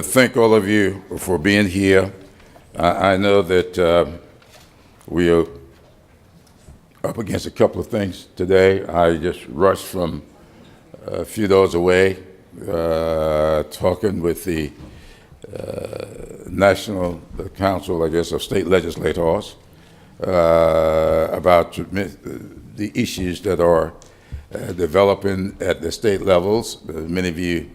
Thank all of you for being here. I know that we are up against a couple of things today. I just rushed from a few doors away, talking with the National Council, I guess, of State Legislators about the issues that are developing at the state levels. Many of you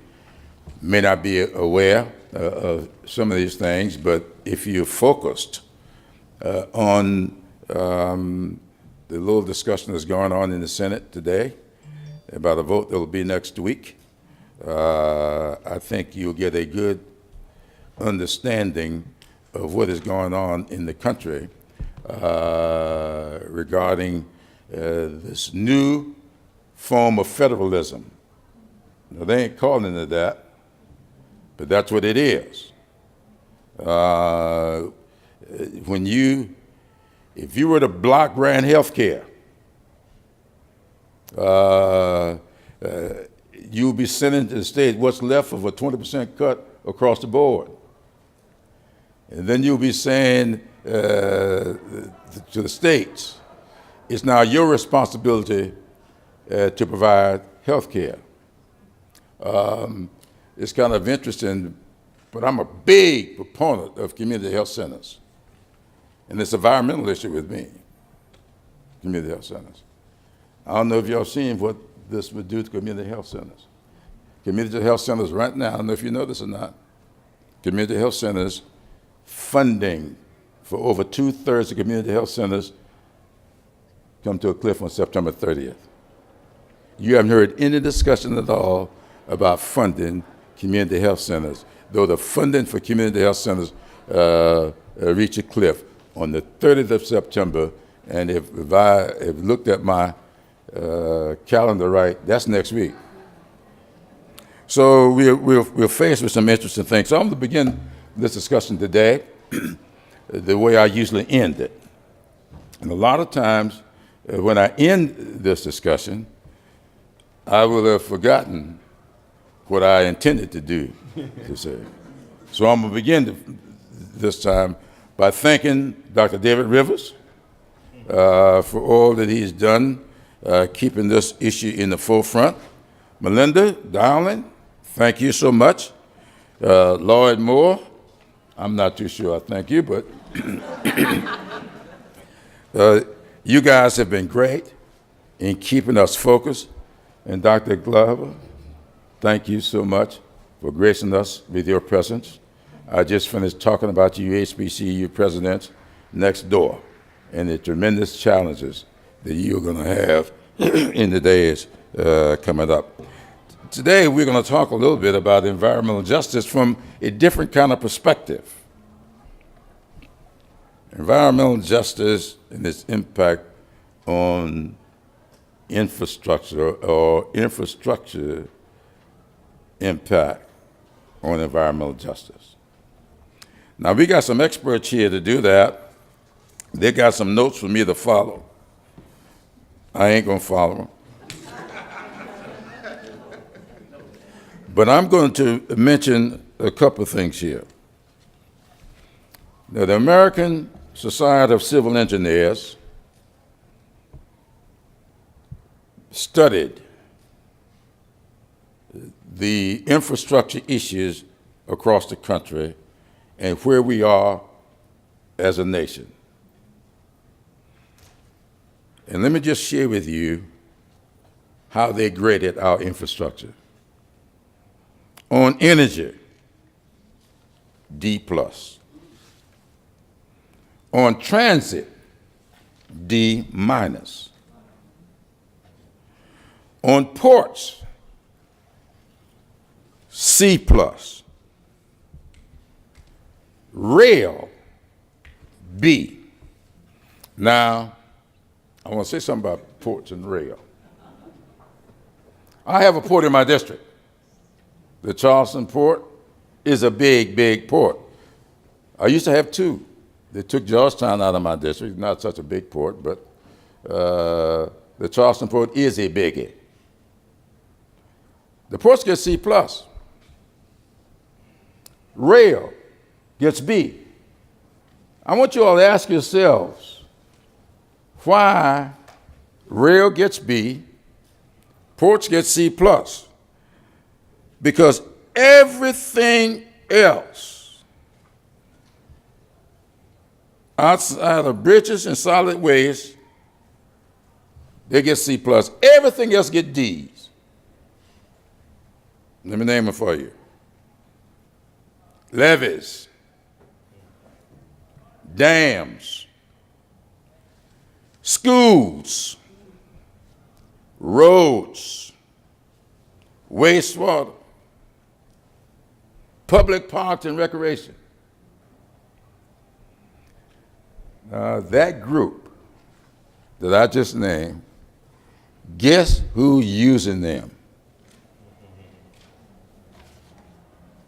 may not be aware of some of these things, but if you're focused on the little discussion that's going on in the Senate today about a vote that will be next week, I think you'll get a good understanding of what is going on in the country regarding this new form of federalism. Now, they ain't calling it that, but that's what it is. If you were to block grant health care, you'll be sending to the state what's left of a 20% cut across the board. And then you'll be saying to the states, it's now your responsibility to provide health care. It's kind of interesting, but I'm a big proponent of community health centers. And it's an environmental issue with me, community health centers. I don't know if y'all seen what this would do to community health centers. Community health centers right now, I don't know if you know this or not, community health centers funding for over 2/3 of community health centers come to a cliff on September 30th. You haven't heard any discussion at all about funding community health centers, though the funding for community health centers reach a cliff on the 30th of September, and if I have looked at my calendar right, that's next week. So we're faced with some interesting things. So I'm going to begin this discussion today the way I usually end it. And a lot of times when I end this discussion, I will have forgotten what I intended to do to say. So I'm going to begin this time by thanking Dr. David Rivers for all that he's done, keeping this issue in the forefront. Melinda Dowling, thank you so much. Lloyd Moore, I'm not too sure I thank you, but you guys have been great in keeping us focused. And Dr. Glover, thank you so much for gracing us with your presence. I just finished talking about you HBCU presidents next door and the tremendous challenges that you're going to have in the days coming up. Today, we're going to talk a little bit about environmental justice from a different kind of perspective. Environmental justice and its impact on infrastructure or infrastructure impact on environmental justice. Now, we got some experts here to do that. They got some notes for me to follow. I ain't going to follow them. But I'm going to mention a couple of things here. Now, the American Society of Civil Engineers studied the infrastructure issues across the country and where we are as a nation. And let me just share with you how they graded our infrastructure. On energy, D+. On transit, D-. On ports, C+. Rail, B. Now, I want to say something about ports and rail. I have a port in my district. The Charleston port is a big, big port. I used to have two. They took Georgetown out of my district, not such a big port, but the Charleston port is a biggie. The ports get C+. rail gets B. I want you all to ask yourselves why rail gets B, ports gets C plus. Because everything else outside of bridges and solid waste, they get C plus. Everything else get D's. Let me name them for you. Levees, dams, schools, roads, wastewater, public parks and recreation. That group that I just named, guess who's using them?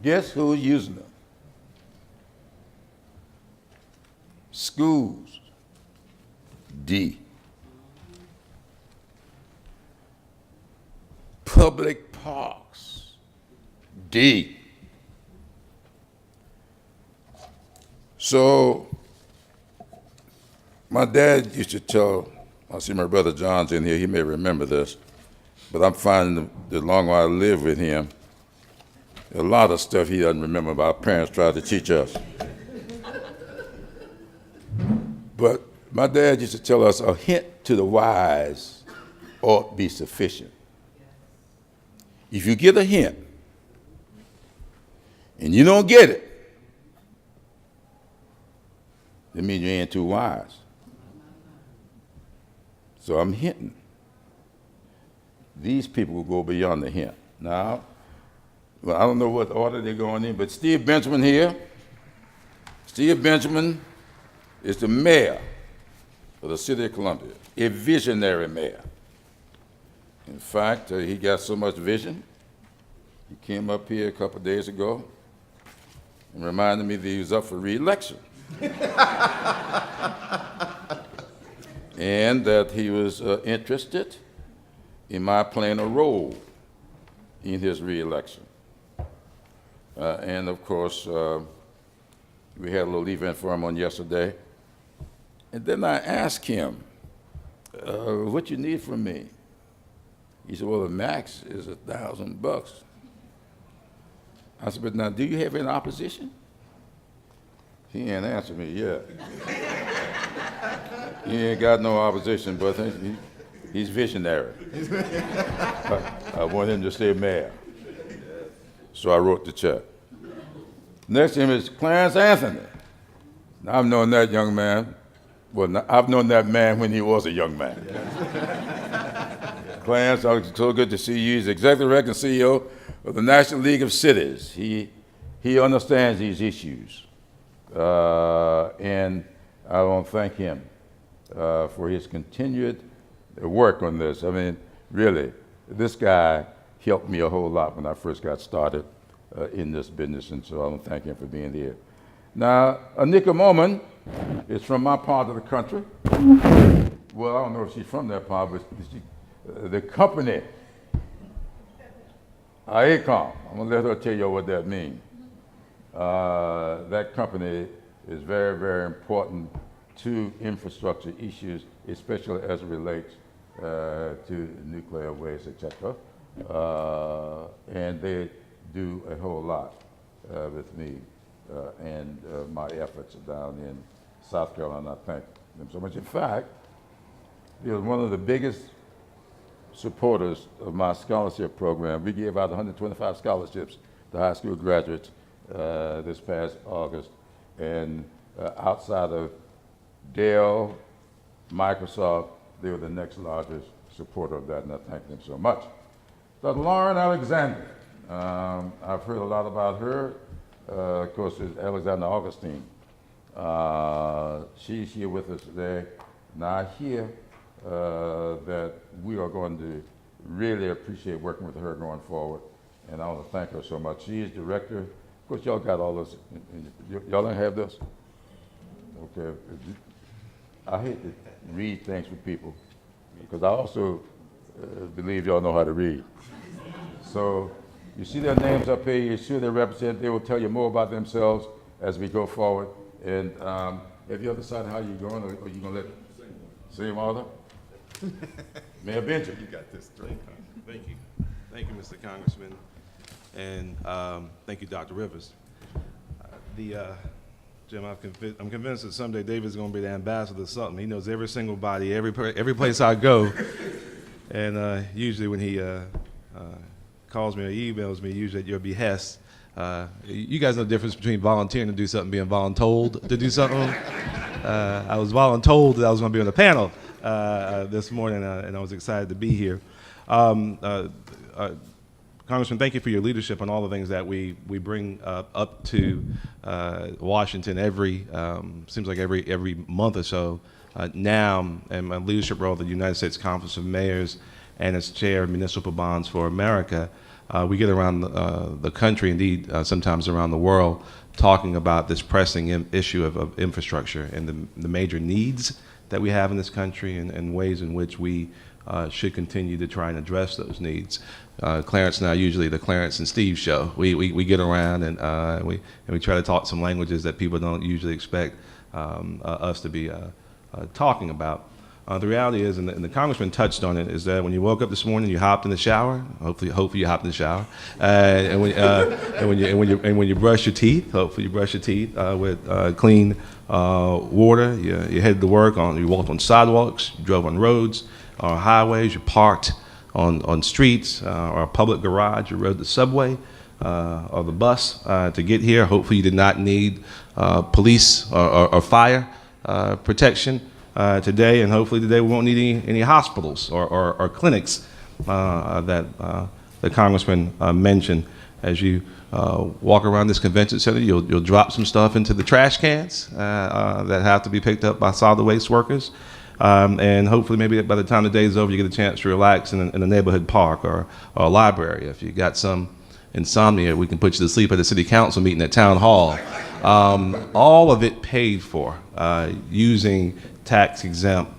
Guess who's using them? Schools, D. Public parks, D. So my dad used to tell, I see my brother John's in here, he may remember this, but I'm finding the longer I live with him, a lot of stuff he doesn't remember about our parents tried to teach us. But my dad used to tell us a hint to the wise ought be sufficient. If you get a hint and you don't get it, that means you ain't too wise. So I'm hinting. These people will go beyond the hint. Now, well, I don't know what order they're going in, but Steve Benjamin here, Steve Benjamin is the mayor of the city of Columbia, a visionary mayor. In fact, he got so much vision, he came up here a couple of days ago and reminded me that he was up for re-election. And that he was interested in my playing a role in his re-election. And of course, we had a little event for him on yesterday. And then I asked him, what you need from me? He said, well, the max is $1,000. I said, but now, do you have any opposition? He ain't answered me yet. He ain't got no opposition, but he's visionary. I want him to stay mayor. So I wrote the check. Next to him is Clarence Anthony. Now, I've known that young man. Well, I've known that man when he was a young man. Clarence, it's so good to see you. He's Executive Director and CEO of the National League of Cities. He understands these issues. And I want to thank him for his continued work on this. I mean, really, this guy helped me a whole lot when I first got started in this business, and so I want to thank him for being here. Now, Anika Moman is from my part of the country. Well, I don't know if she's from that part, but the company, AECOM, I'm going to let her tell you what that means. That company is very, very important to infrastructure issues, especially as it relates to nuclear waste, etc. And they do a whole lot with me and my efforts down in South Carolina. I thank them so much. In fact, he was one of the biggest supporters of my scholarship program. We gave out 125 scholarships to high school graduates this past August, and outside of Dell, Microsoft, they were the next largest supporter of that, and I thank them so much. Dr. Lauren Alexander, I've heard a lot about her. Of course, it's Alexander Augustine. She's here with us today. Now I hear that we are going to really appreciate working with her going forward, and I want to thank her so much. She is director. Of course, y'all got all this. Y'all don't have this? Okay. I hate to read things for people because I also believe y'all know how to read. So You see their names up here, you see their represent, they will tell you more about themselves as we go forward. And at the other side, how you going, or you gonna let sing Arthur? Mayor Benjamin. You got this. Thank you. Thank you, Mr. Congressman. And thank you, Dr. Rivers. Jim, I'm convinced that someday David's going to be the ambassador of something. He knows every single body, every place I go. And usually when he calls me or emails me, usually at your behest, you guys know the difference between volunteering to do something and being voluntold to do something. I was voluntold that I was going to be on the panel this morning, and I was excited to be here. Congressman, thank you for your leadership on all the things that we bring up to Washington seems like every month or so. Now, in my leadership role at the United States Conference of Mayors and as chair of Municipal Bonds for America, we get around the country, indeed sometimes around the world, talking about this pressing issue of infrastructure and the major needs that we have in this country and ways in which we should continue to try and address those needs. Clarence and I, usually the Clarence and Steve show. We get around and we try to talk some languages that people don't usually expect us to be talking about. The reality is, and the Congressman touched on it, is that when you woke up this morning, you hopped in the shower. Hopefully you hopped in the shower, and when you brush your teeth, hopefully you brush your teeth with clean water. You headed to work you walked on sidewalks, you drove on roads, or highways, you parked on streets or a public garage, you rode the subway or the bus to get here. Hopefully you did not need police or fire protection today, and hopefully today we won't need any hospitals or clinics that the Congressman mentioned. As you walk around this convention center, you'll drop some stuff into the trash cans that have to be picked up by solid waste workers. And hopefully maybe by the time the day is over, you get a chance to relax in a neighborhood park or a library. If you got some insomnia, we can put you to sleep at a city council meeting at town hall. All of it paid for using tax-exempt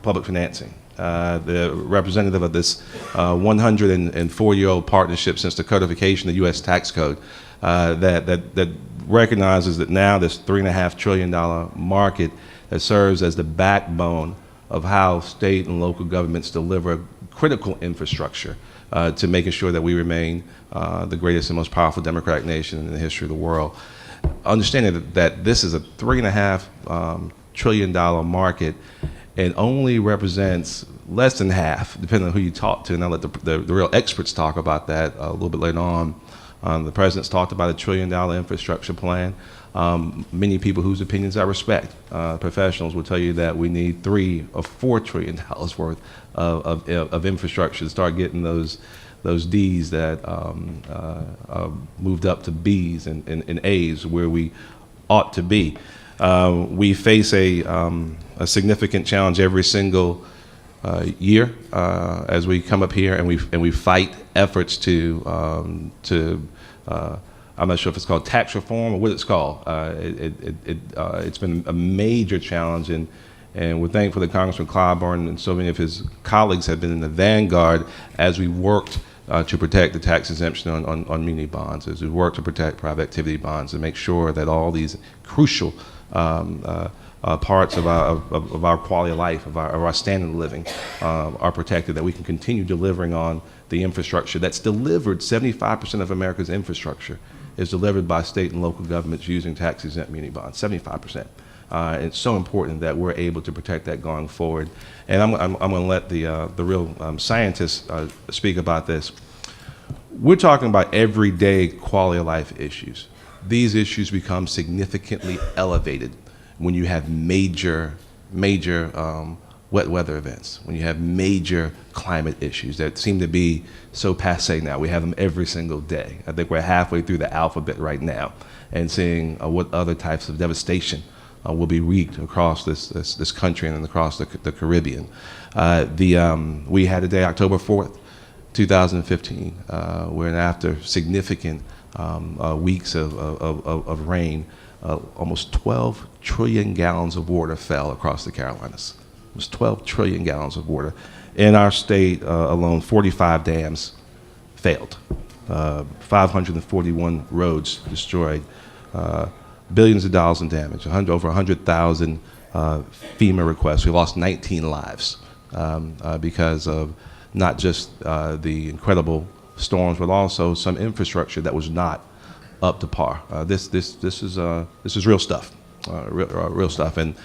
public financing. The representative of this 104-year-old partnership since the codification of the U.S. tax code that recognizes that now this $3.5 trillion market that serves as the backbone of how state and local governments deliver critical infrastructure to making sure that we remain the greatest and most powerful democratic nation in the history of the world. Understanding that this is a $3.5 trillion market and only represents less than half, depending on who you talk to, and I'll let the real experts talk about that a little bit later on. The president's talked about a $1 trillion infrastructure plan. Many people whose opinions I respect, professionals, will tell you that we need $3 or $4 trillion worth of infrastructure to start getting those D's that moved up to B's and A's where we ought to be. We face a significant challenge every single year as we come up here and we fight efforts to I'm not sure if it's called tax reform or what it's called. It's been a major challenge, and we're thankful that Congressman Clyburn and so many of his colleagues have been in the vanguard as we worked to protect the tax exemption on muni bonds, as we worked to protect private activity bonds, and make sure that all these crucial parts of our quality of life, of our standard of living, are protected, that we can continue delivering on the infrastructure that's delivered. 75% of America's infrastructure is delivered by state and local governments using tax-exempt muni bonds, 75%. It's so important that we're able to protect that going forward. And I'm going to let the real scientists speak about this. We're talking about everyday quality of life issues. These issues become significantly elevated when you have major wet weather events, when you have major climate issues that seem to be so passé now. We have them every single day. I think we're halfway through the alphabet right now and seeing what other types of devastation will be wreaked across this country and across the Caribbean. We had a day, October 4th, 2015, where after significant weeks of rain, almost 12 trillion gallons of water fell across the Carolinas. It was 12 trillion gallons of water. In our state alone, 45 dams failed. 541 roads destroyed, billions of dollars in damage, over 100,000 FEMA requests. We lost 19 lives because of not just the incredible storms, but also some infrastructure that was not up to par. This is real stuff, real stuff, and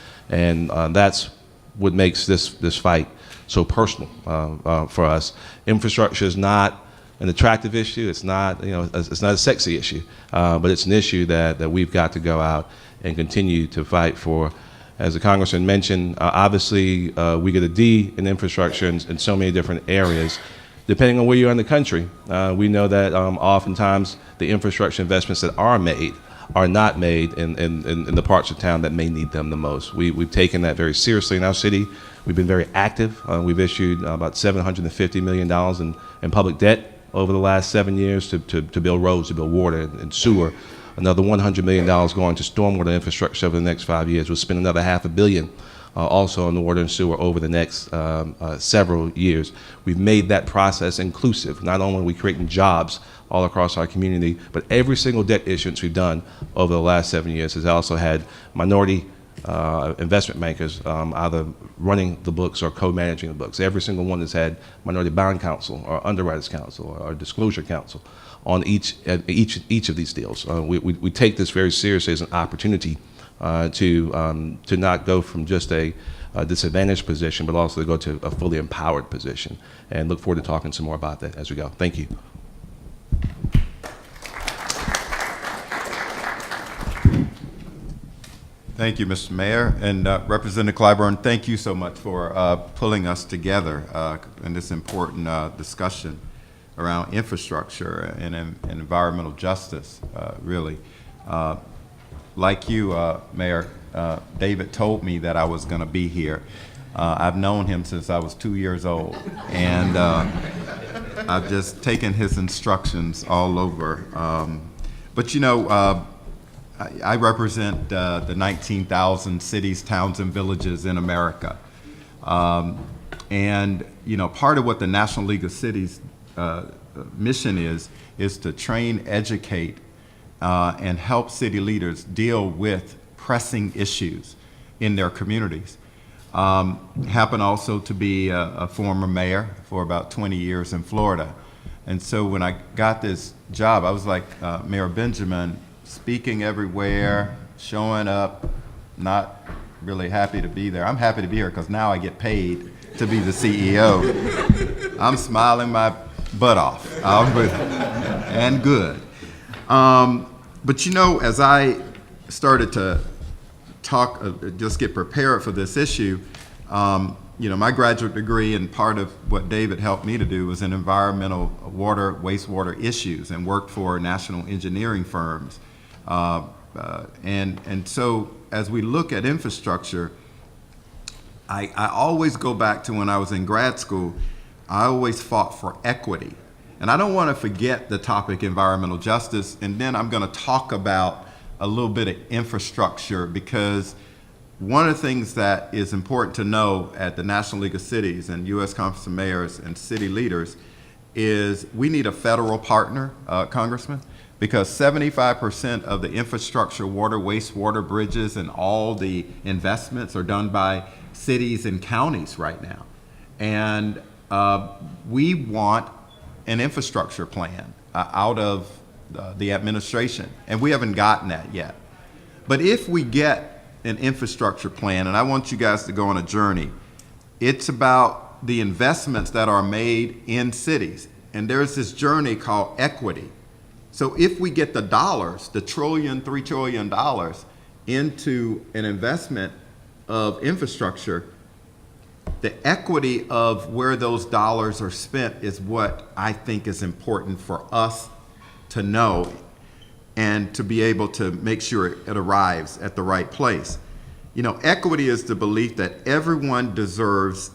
that's what makes this fight so personal for us. Infrastructure is not an attractive issue. It's not it's not a sexy issue, but it's an issue that we've got to go out and continue to fight for. As the Congressman mentioned, obviously we get a D in infrastructure in so many different areas. Depending on where you're in the country, we know that oftentimes the infrastructure investments that are made are not made in the parts of town that may need them the most. We've taken that very seriously in our city. We've been very active. We've issued about $750 million in public debt over the last 7 years to build roads, to build water and sewer. Another $100 million going to stormwater infrastructure over the next 5 years. We'll spend another $500 million also on the water and sewer over the next several years. We've made that process inclusive. Not only are we creating jobs all across our community, but every single debt issuance we've done over the last 7 years has also had minority investment bankers either running the books or co-managing the books. Every single one has had minority bond counsel or underwriters counsel or disclosure counsel on each of these deals. We take this very seriously as an opportunity to not go from just a disadvantaged position, but also to go to a fully empowered position. And look forward to talking some more about that as we go. Thank you. Thank you, Mr. Mayor. And Representative Clyburn, thank you so much for pulling us together in this important discussion around infrastructure and environmental justice, really. Like you, Mayor, David told me that I was going to be here. I've known him since I was 2 years old, and I've just taken his instructions all over. But you know, I represent the 19,000 cities, towns, and villages in America. And you know, part of what the National League of Cities mission is to train, educate, and help city leaders deal with pressing issues in their communities. Happened also to be a former mayor for about 20 years in Florida. And so when I got this job, I was like Mayor Benjamin, speaking everywhere, showing up, not really happy to be there. I'm happy to be here because now I get paid to be the CEO. I'm smiling my butt off, and good. But you know, as I started to talk, just get prepared for this issue, you know, my graduate degree and part of what David helped me to do was in environmental water, wastewater issues, and worked for national engineering firms. And so as we look at infrastructure, I always go back to when I was in grad school. I always fought for equity. And I don't want to forget the topic environmental justice, and then I'm going to talk about a little bit of infrastructure, because one of the things that is important to know at the National League of Cities and U.S. Conference of Mayors and city leaders is we need a federal partner, Congressman, because 75% of the infrastructure, water, wastewater, bridges, and all the investments are done by cities and counties right now. And we want an infrastructure plan out of the administration, and we haven't gotten that yet. But if we get an infrastructure plan, and I want you guys to go on a journey, it's about the investments that are made in cities. And there's this journey called equity. So if we get the dollars, the $3 trillion into an investment of infrastructure, the equity of where those dollars are spent is what I think is important for us to know and to be able to make sure it arrives at the right place. You know, equity is the belief that everyone deserves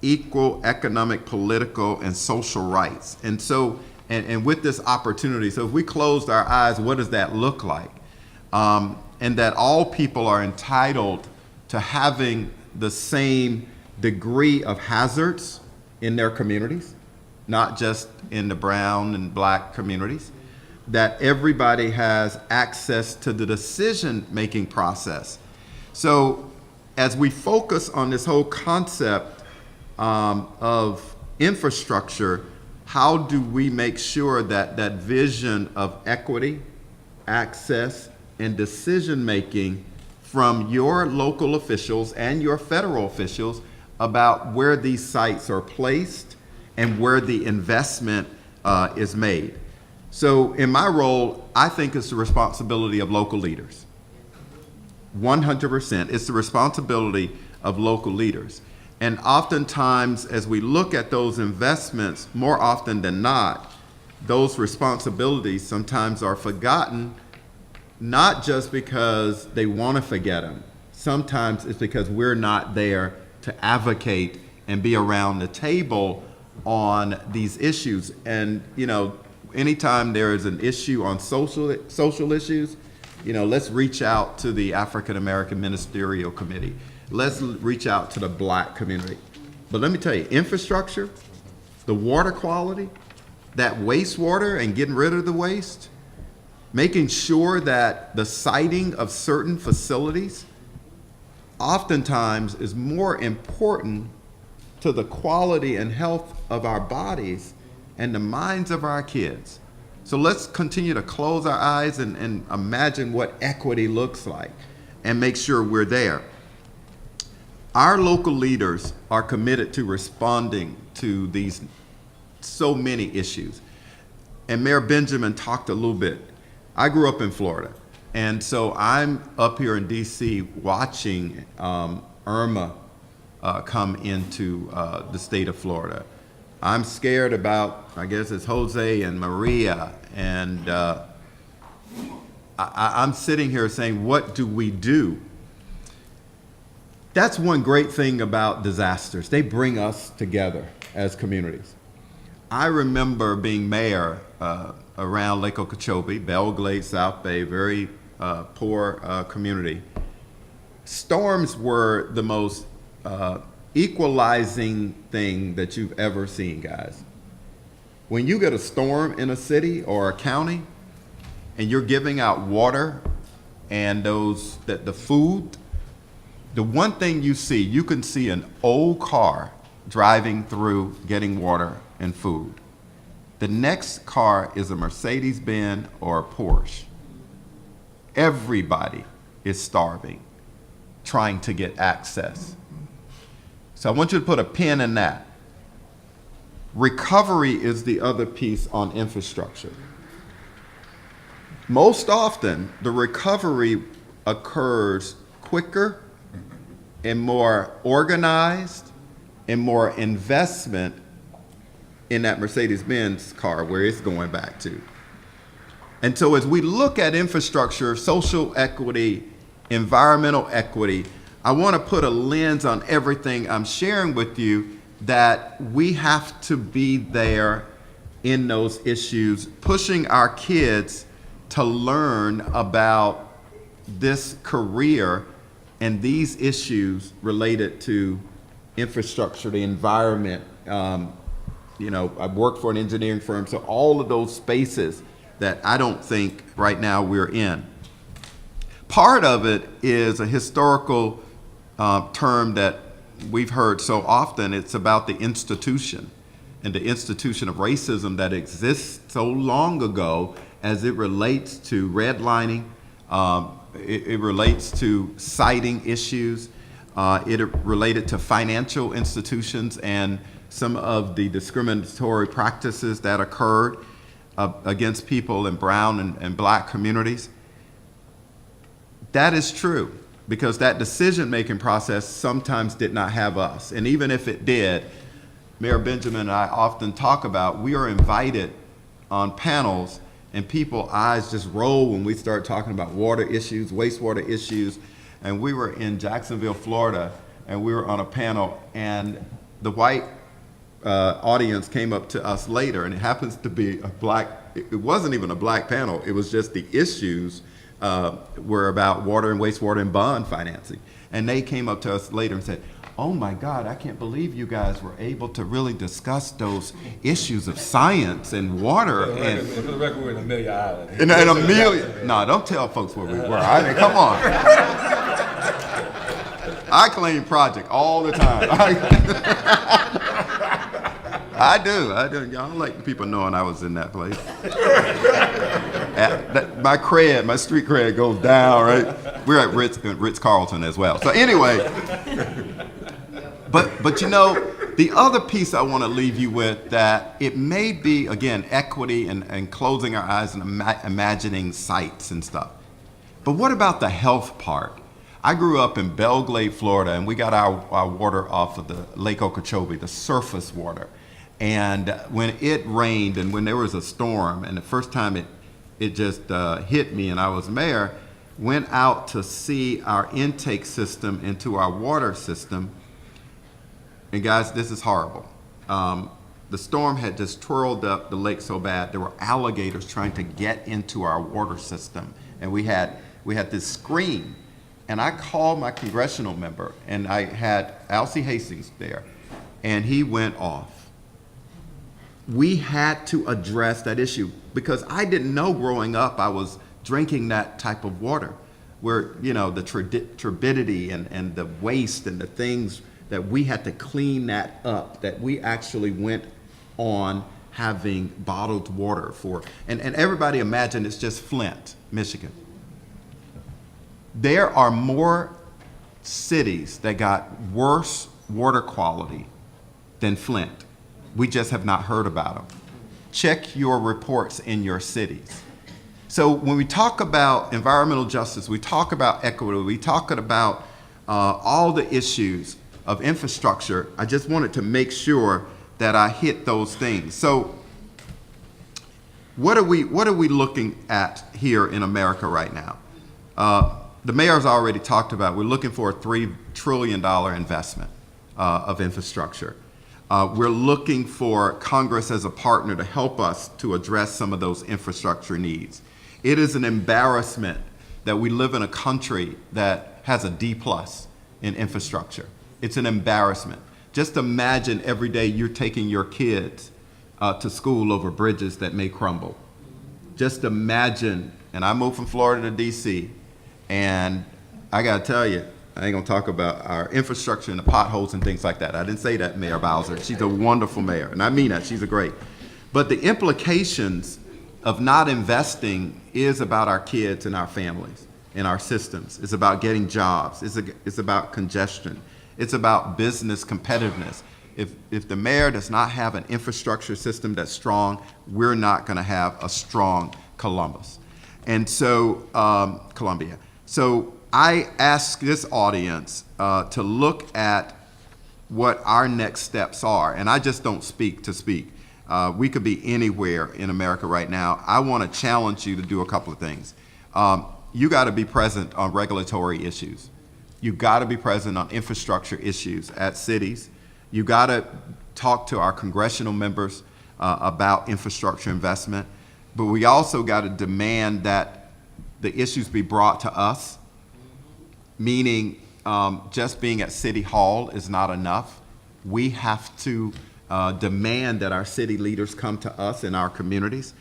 equal economic, political, and social rights. And so, and with this opportunity, so if we closed our eyes, what does that look like? And that all people are entitled to having the same degree of hazards in their communities, not just in the brown and black communities, that everybody has access to the decision-making process. So as we focus on this whole concept of infrastructure, how do we make sure that that vision of equity, access, and decision-making from your local officials and your federal officials about where these sites are placed and where the investment is made? So in my role, I think it's the responsibility of local leaders. 100%. It's the responsibility of local leaders. And oftentimes, as we look at those investments, more often than not, those responsibilities sometimes are forgotten, not just because they want to forget them. Sometimes it's because we're not there to advocate and be around the table on these issues. And, you know, anytime there is an issue on social issues, you know, let's reach out to the African American Ministerial Committee. Let's reach out to the black community. But let me tell you, infrastructure, the water quality, that wastewater and getting rid of the waste, making sure that the siting of certain facilities oftentimes is more important to the quality and health of our bodies and the minds of our kids. So let's continue to close our eyes and imagine what equity looks like and make sure we're there. Our local leaders are committed to responding to these so many issues. And Mayor Benjamin talked a little bit. I grew up in Florida, and so I'm up here in DC watching Irma come into the state of Florida. I'm scared about, I guess it's Jose and Maria, and I'm sitting here saying, what do we do? That's one great thing about disasters. They bring us together as communities. I remember being mayor around Lake Okeechobee, Belglade, South Bay, very poor community. Storms were the most equalizing thing that you've ever seen, guys. When you get a storm in a city or a county and you're giving out water and the food, the one thing you see, you can see an old car driving through getting water and food. The next car is a Mercedes-Benz or a Porsche. Everybody is starving, trying to get access. So I want you to put a pin in that. Recovery is the other piece on infrastructure. Most often, the recovery occurs quicker and more organized and more investment in that Mercedes-Benz car where it's going back to. And so as we look at infrastructure, social equity, environmental equity, I want to put a lens on everything I'm sharing with you, that we have to be there in those issues, pushing our kids to learn about this career and these issues related to infrastructure, the environment. You know, I've worked for an engineering firm, so all of those spaces that I don't think right now we're in. Part of it is a historical term that we've heard so often. It's about the institution and the institution of racism that exists so long ago as it relates to redlining, it relates to citing issues, it related to financial institutions and some of the discriminatory practices that occurred against people in brown and black communities. That is true, because that decision-making process sometimes did not have us. And even if it did, Mayor Benjamin and I often talk about, we are invited on panels and people's eyes just roll when we start talking about water issues, wastewater issues. And we were in Jacksonville, Florida, and we were on a panel, and the white audience came up to us later, and it happens to be a black, it wasn't even a black panel, it was just the issues were about water and wastewater and bond financing. And they came up to us later and said, oh my God, I can't believe you guys were able to really discuss those issues of science and water. And For the record, we're in Amelia Island. in Amelia. No, don't tell folks where we were. I mean, come on. I claim project all the time. I do. I don't like people knowing I was in that place. My cred, my street cred goes down, right? We're at Ritz-Carlton as well. So anyway, but you know, the other piece I want to leave you with, that it may be, again, equity and closing our eyes and imagining sites and stuff. But what about the health part? I grew up in Belle Glade, Florida, and we got our water off of the Lake Okeechobee, the surface water. And when it rained and when there was a storm, and the first time it just hit me and I was mayor, went out to see our intake system into our water system. And guys, this is horrible. The storm had just twirled up the lake so bad, there were alligators trying to get into our water system. And we had this screen. And I called my congressional member, and I had Alcee Hastings there, and he went off. We had to address that issue because I didn't know growing up I was drinking that type of water where, you know, the turbidity and the waste and the things that we had to clean that up, that we actually went on having bottled water for. And everybody imagine it's just Flint, Michigan. There are more cities that got worse water quality than Flint. We just have not heard about them. Check your reports in your cities. So when we talk about environmental justice, we talk about equity, we talk about all the issues of infrastructure, I just wanted to make sure that I hit those things. So what are we looking at here in America right now? The mayor's already talked about, we're looking for a $3 trillion investment of infrastructure. We're looking for Congress as a partner to help us to address some of those infrastructure needs. It is an embarrassment that we live in a country that has a D+ in infrastructure. It's an embarrassment. Just imagine every day you're taking your kids to school over bridges that may crumble. Just imagine, and I moved from Florida to DC, and I gotta tell you, I ain't gonna talk about our infrastructure and the potholes and things like that. I didn't say that, Mayor Bowser. She's a wonderful mayor, and I mean that, she's a great. But the implications of not investing is about our kids and our families and our systems. It's about getting jobs. It's about congestion. It's about business competitiveness. If the mayor does not have an infrastructure system that's strong, we're not gonna have a strong Columbus. And so, Columbia. So I ask this audience to look at what our next steps are. And I just don't speak to speak. We could be anywhere in America right now. I want to challenge you to do a couple of things. You got to be present on regulatory issues. You got to be present on infrastructure issues at cities. You got to talk to our congressional members about infrastructure investment. But we also got to demand that the issues be brought to us, meaning just being at City Hall is not enough. We have to demand that our city leaders come to us in our communities.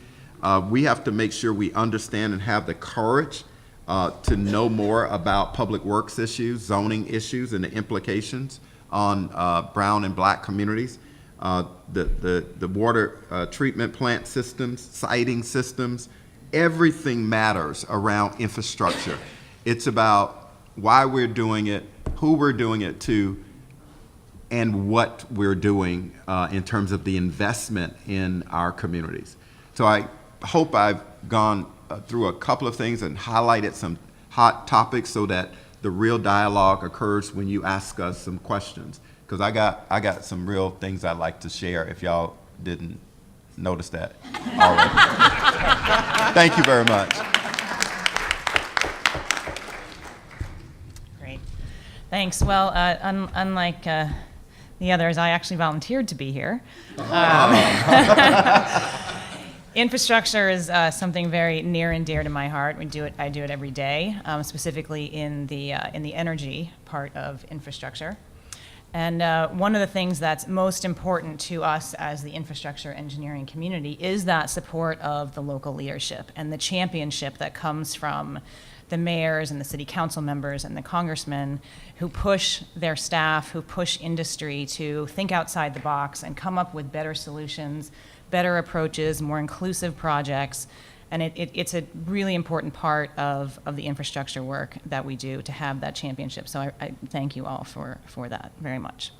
We have to make sure we understand and have the courage to know more about public works issues, zoning issues, and the implications on brown and black communities. The water treatment plant systems, siting systems, everything matters around infrastructure. It's about why we're doing it, who we're doing it to, and what we're doing in terms of the investment in our communities. So I hope I've gone through a couple of things and highlighted some hot topics so that the real dialogue occurs when you ask us some questions. Because I got some real things I'd like to share if y'all didn't notice that already. Thank you very much. Great. Thanks. Well, unlike the others, I actually volunteered to be here. Infrastructure is something very near and dear to my heart. I do it every day, specifically in the energy part of infrastructure. And one of the things that's most important to us as the infrastructure engineering community is that support of the local leadership and the championship that comes from the mayors and the city council members and the congressmen who push their staff, who push industry to think outside the box and come up with better solutions, better approaches, more inclusive projects. And it's a really important part of the infrastructure work that we do to have that championship. So I thank you all for that very much.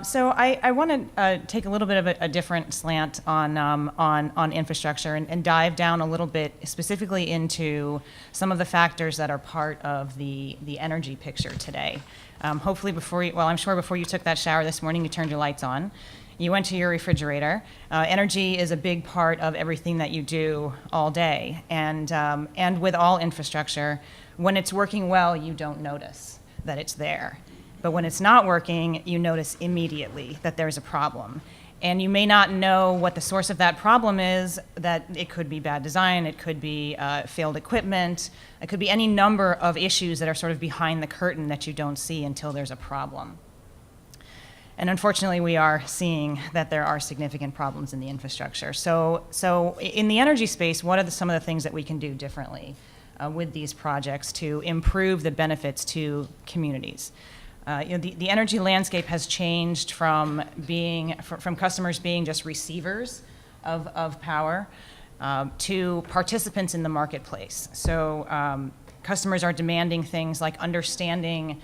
So I want to take a little bit of a different slant on infrastructure and dive down a little bit specifically into some of the factors that are part of the energy picture today. Hopefully I'm sure before you took that shower this morning, you turned your lights on. You went to your refrigerator. Energy is a big part of everything that you do all day. And with all infrastructure, when it's working well, you don't notice that it's there. But when it's not working, you notice immediately that there's a problem. And you may not know what the source of that problem is, that it could be bad design, it could be failed equipment, it could be any number of issues that are sort of behind the curtain that you don't see until there's a problem. And unfortunately, we are seeing that there are significant problems in the infrastructure. So in the energy space, what are some of the things that we can do differently with these projects to improve the benefits to communities? The energy landscape has changed from customers being just receivers of power to participants in the marketplace. So customers are demanding things like understanding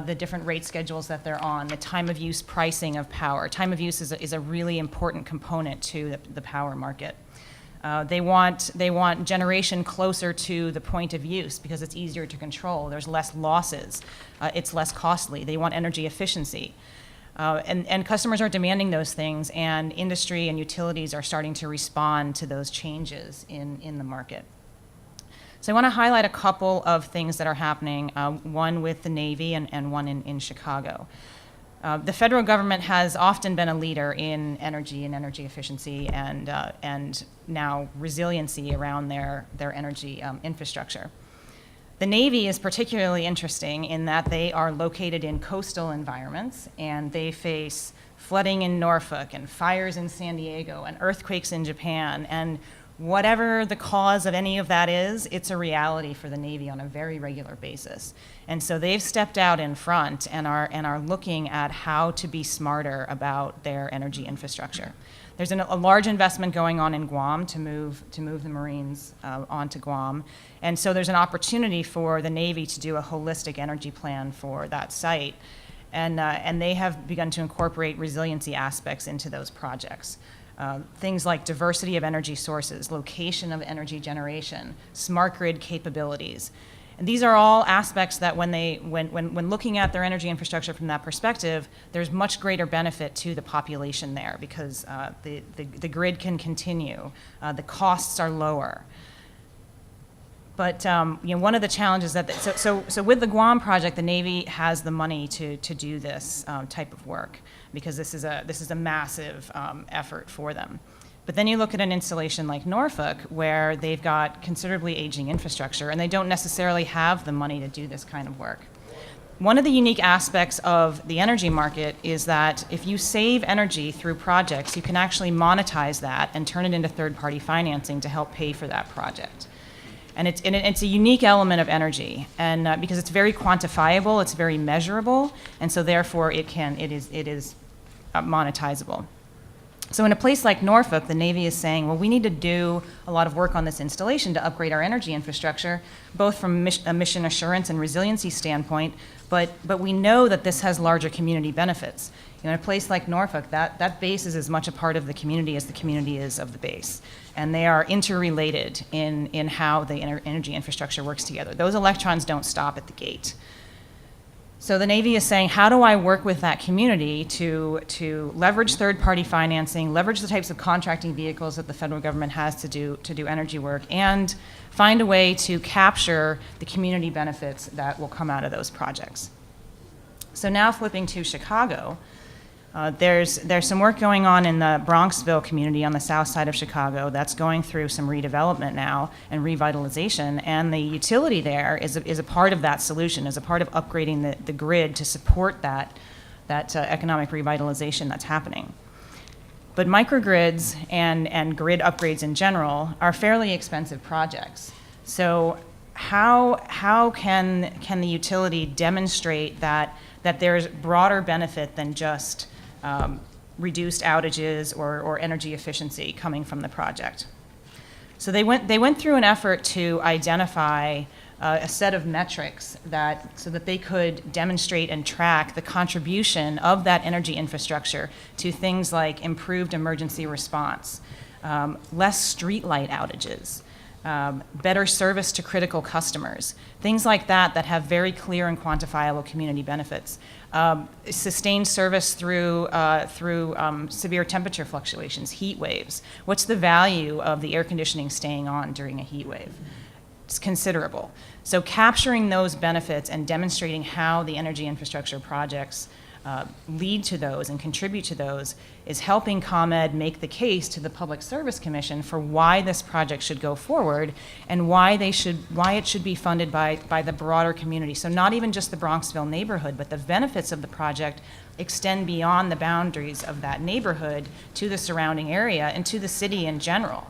the different rate schedules that they're on, the time of use pricing of power. Time of use is a really important component to the power market. They want generation closer to the point of use because it's easier to control. There's less losses. It's less costly. They want energy efficiency. And customers are demanding those things, and industry and utilities are starting to respond to those changes in the market. So I want to highlight a couple of things that are happening, one with the Navy and one in Chicago. The federal government has often been a leader in energy and energy efficiency and now resiliency around their energy infrastructure. The Navy is particularly interesting in that they are located in coastal environments and they face flooding in Norfolk and fires in San Diego and earthquakes in Japan, and whatever the cause of any of that is, it's a reality for the Navy on a very regular basis. And so they've stepped out in front and are looking at how to be smarter about their energy infrastructure. There's a large investment going on in Guam to move the Marines onto Guam. And so there's an opportunity for the Navy to do a holistic energy plan for that site. And they have begun to incorporate resiliency aspects into those projects. Things like diversity of energy sources, location of energy generation, smart grid capabilities. And these are all aspects that when looking at their energy infrastructure from that perspective, there's much greater benefit to the population there because the grid can continue, the costs are lower. But one of the challenges so with the Guam project, the Navy has the money to do this type of work because this is a massive effort for them. But then you look at an installation like Norfolk, where they've got considerably aging infrastructure, and they don't necessarily have the money to do this kind of work. One of the unique aspects of the energy market is that if you save energy through projects, you can actually monetize that and turn it into third-party financing to help pay for that project. And it's a unique element of energy, and because it's very quantifiable, it's very measurable, and so therefore it is monetizable. So in a place like Norfolk, the Navy is saying, well, we need to do a lot of work on this installation to upgrade our energy infrastructure, both from a mission assurance and resiliency standpoint, but we know that this has larger community benefits. In a place like Norfolk, that base is as much a part of the community as the community is of the base. And they are interrelated in how the energy infrastructure works together. Those electrons don't stop at the gate. So the Navy is saying, how do I work with that community to leverage third-party financing, leverage the types of contracting vehicles that the federal government has to do energy work, and find a way to capture the community benefits that will come out of those projects. So now flipping to Chicago, There's some work going on in the Bronxville community on the south side of Chicago that's going through some redevelopment now and revitalization, and the utility there is a part of that solution, is a part of upgrading the grid to support that economic revitalization that's happening. But microgrids and grid upgrades in general are fairly expensive projects. So how can the utility demonstrate that there's broader benefit than just reduced outages or energy efficiency coming from the project? So they went through an effort to identify a set of metrics so that they could demonstrate and track the contribution of that energy infrastructure to things like improved emergency response, less streetlight outages, better service to critical customers, things like that have very clear and quantifiable community benefits. Sustained service through severe temperature fluctuations, heat waves. What's the value of the air conditioning staying on during a heat wave? It's considerable. So capturing those benefits and demonstrating how the energy infrastructure projects lead to those and contribute to those is helping ComEd make the case to the Public Service Commission for why this project should go forward and why it should be funded by the broader community. So not even just the Bronxville neighborhood, but the benefits of the project extend beyond the boundaries of that neighborhood to the surrounding area and to the city in general.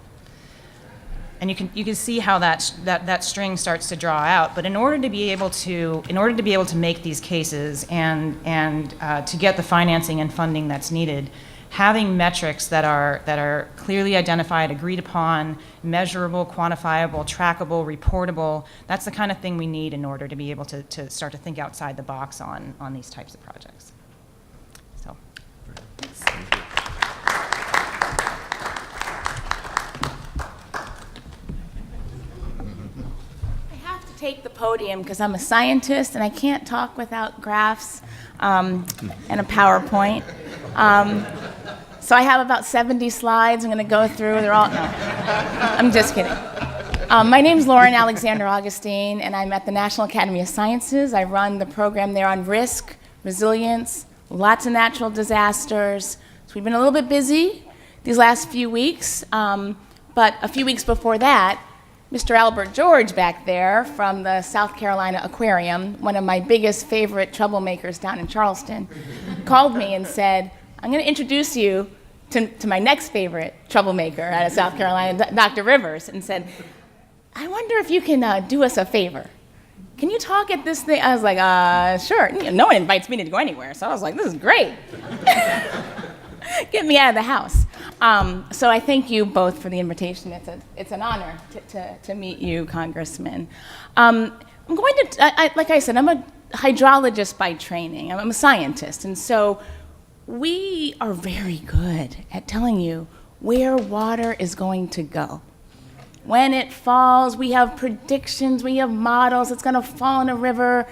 And you can see how that string starts to draw out. But in order to be able to make these cases and to get the financing and funding that's needed, having metrics that are clearly identified, agreed upon, measurable, quantifiable, trackable, reportable, that's the kind of thing we need in order to be able to start to think outside the box on these types of projects. So. Take the podium because I'm a scientist and I can't talk without graphs and a PowerPoint. So I have about 70 slides I'm going to go through. They're all, no, I'm just kidding. My name's Lauren Alexander Augustine, and I'm at the National Academy of Sciences. I run the program there on risk, resilience, lots of natural disasters. So we've been a little bit busy these last few weeks, but a few weeks before that, Mr. Albert George back there from the South Carolina Aquarium, one of my biggest favorite troublemakers down in Charleston, called me and said, I'm going to introduce you to my next favorite troublemaker out of South Carolina, Dr. Rivers, and said, I wonder if you can do us a favor. Can you talk at this thing? I was like, sure. No one invites me to go anywhere, so I was like, this is great. Get me out of the house. So I thank you both for the invitation. It's an honor to meet you, Congressman. I'm going to, like I said, I'm a hydrologist by training. I'm a scientist, and so we are very good at telling you where water is going to go. When it falls, we have predictions, we have models, it's going to fall in a river.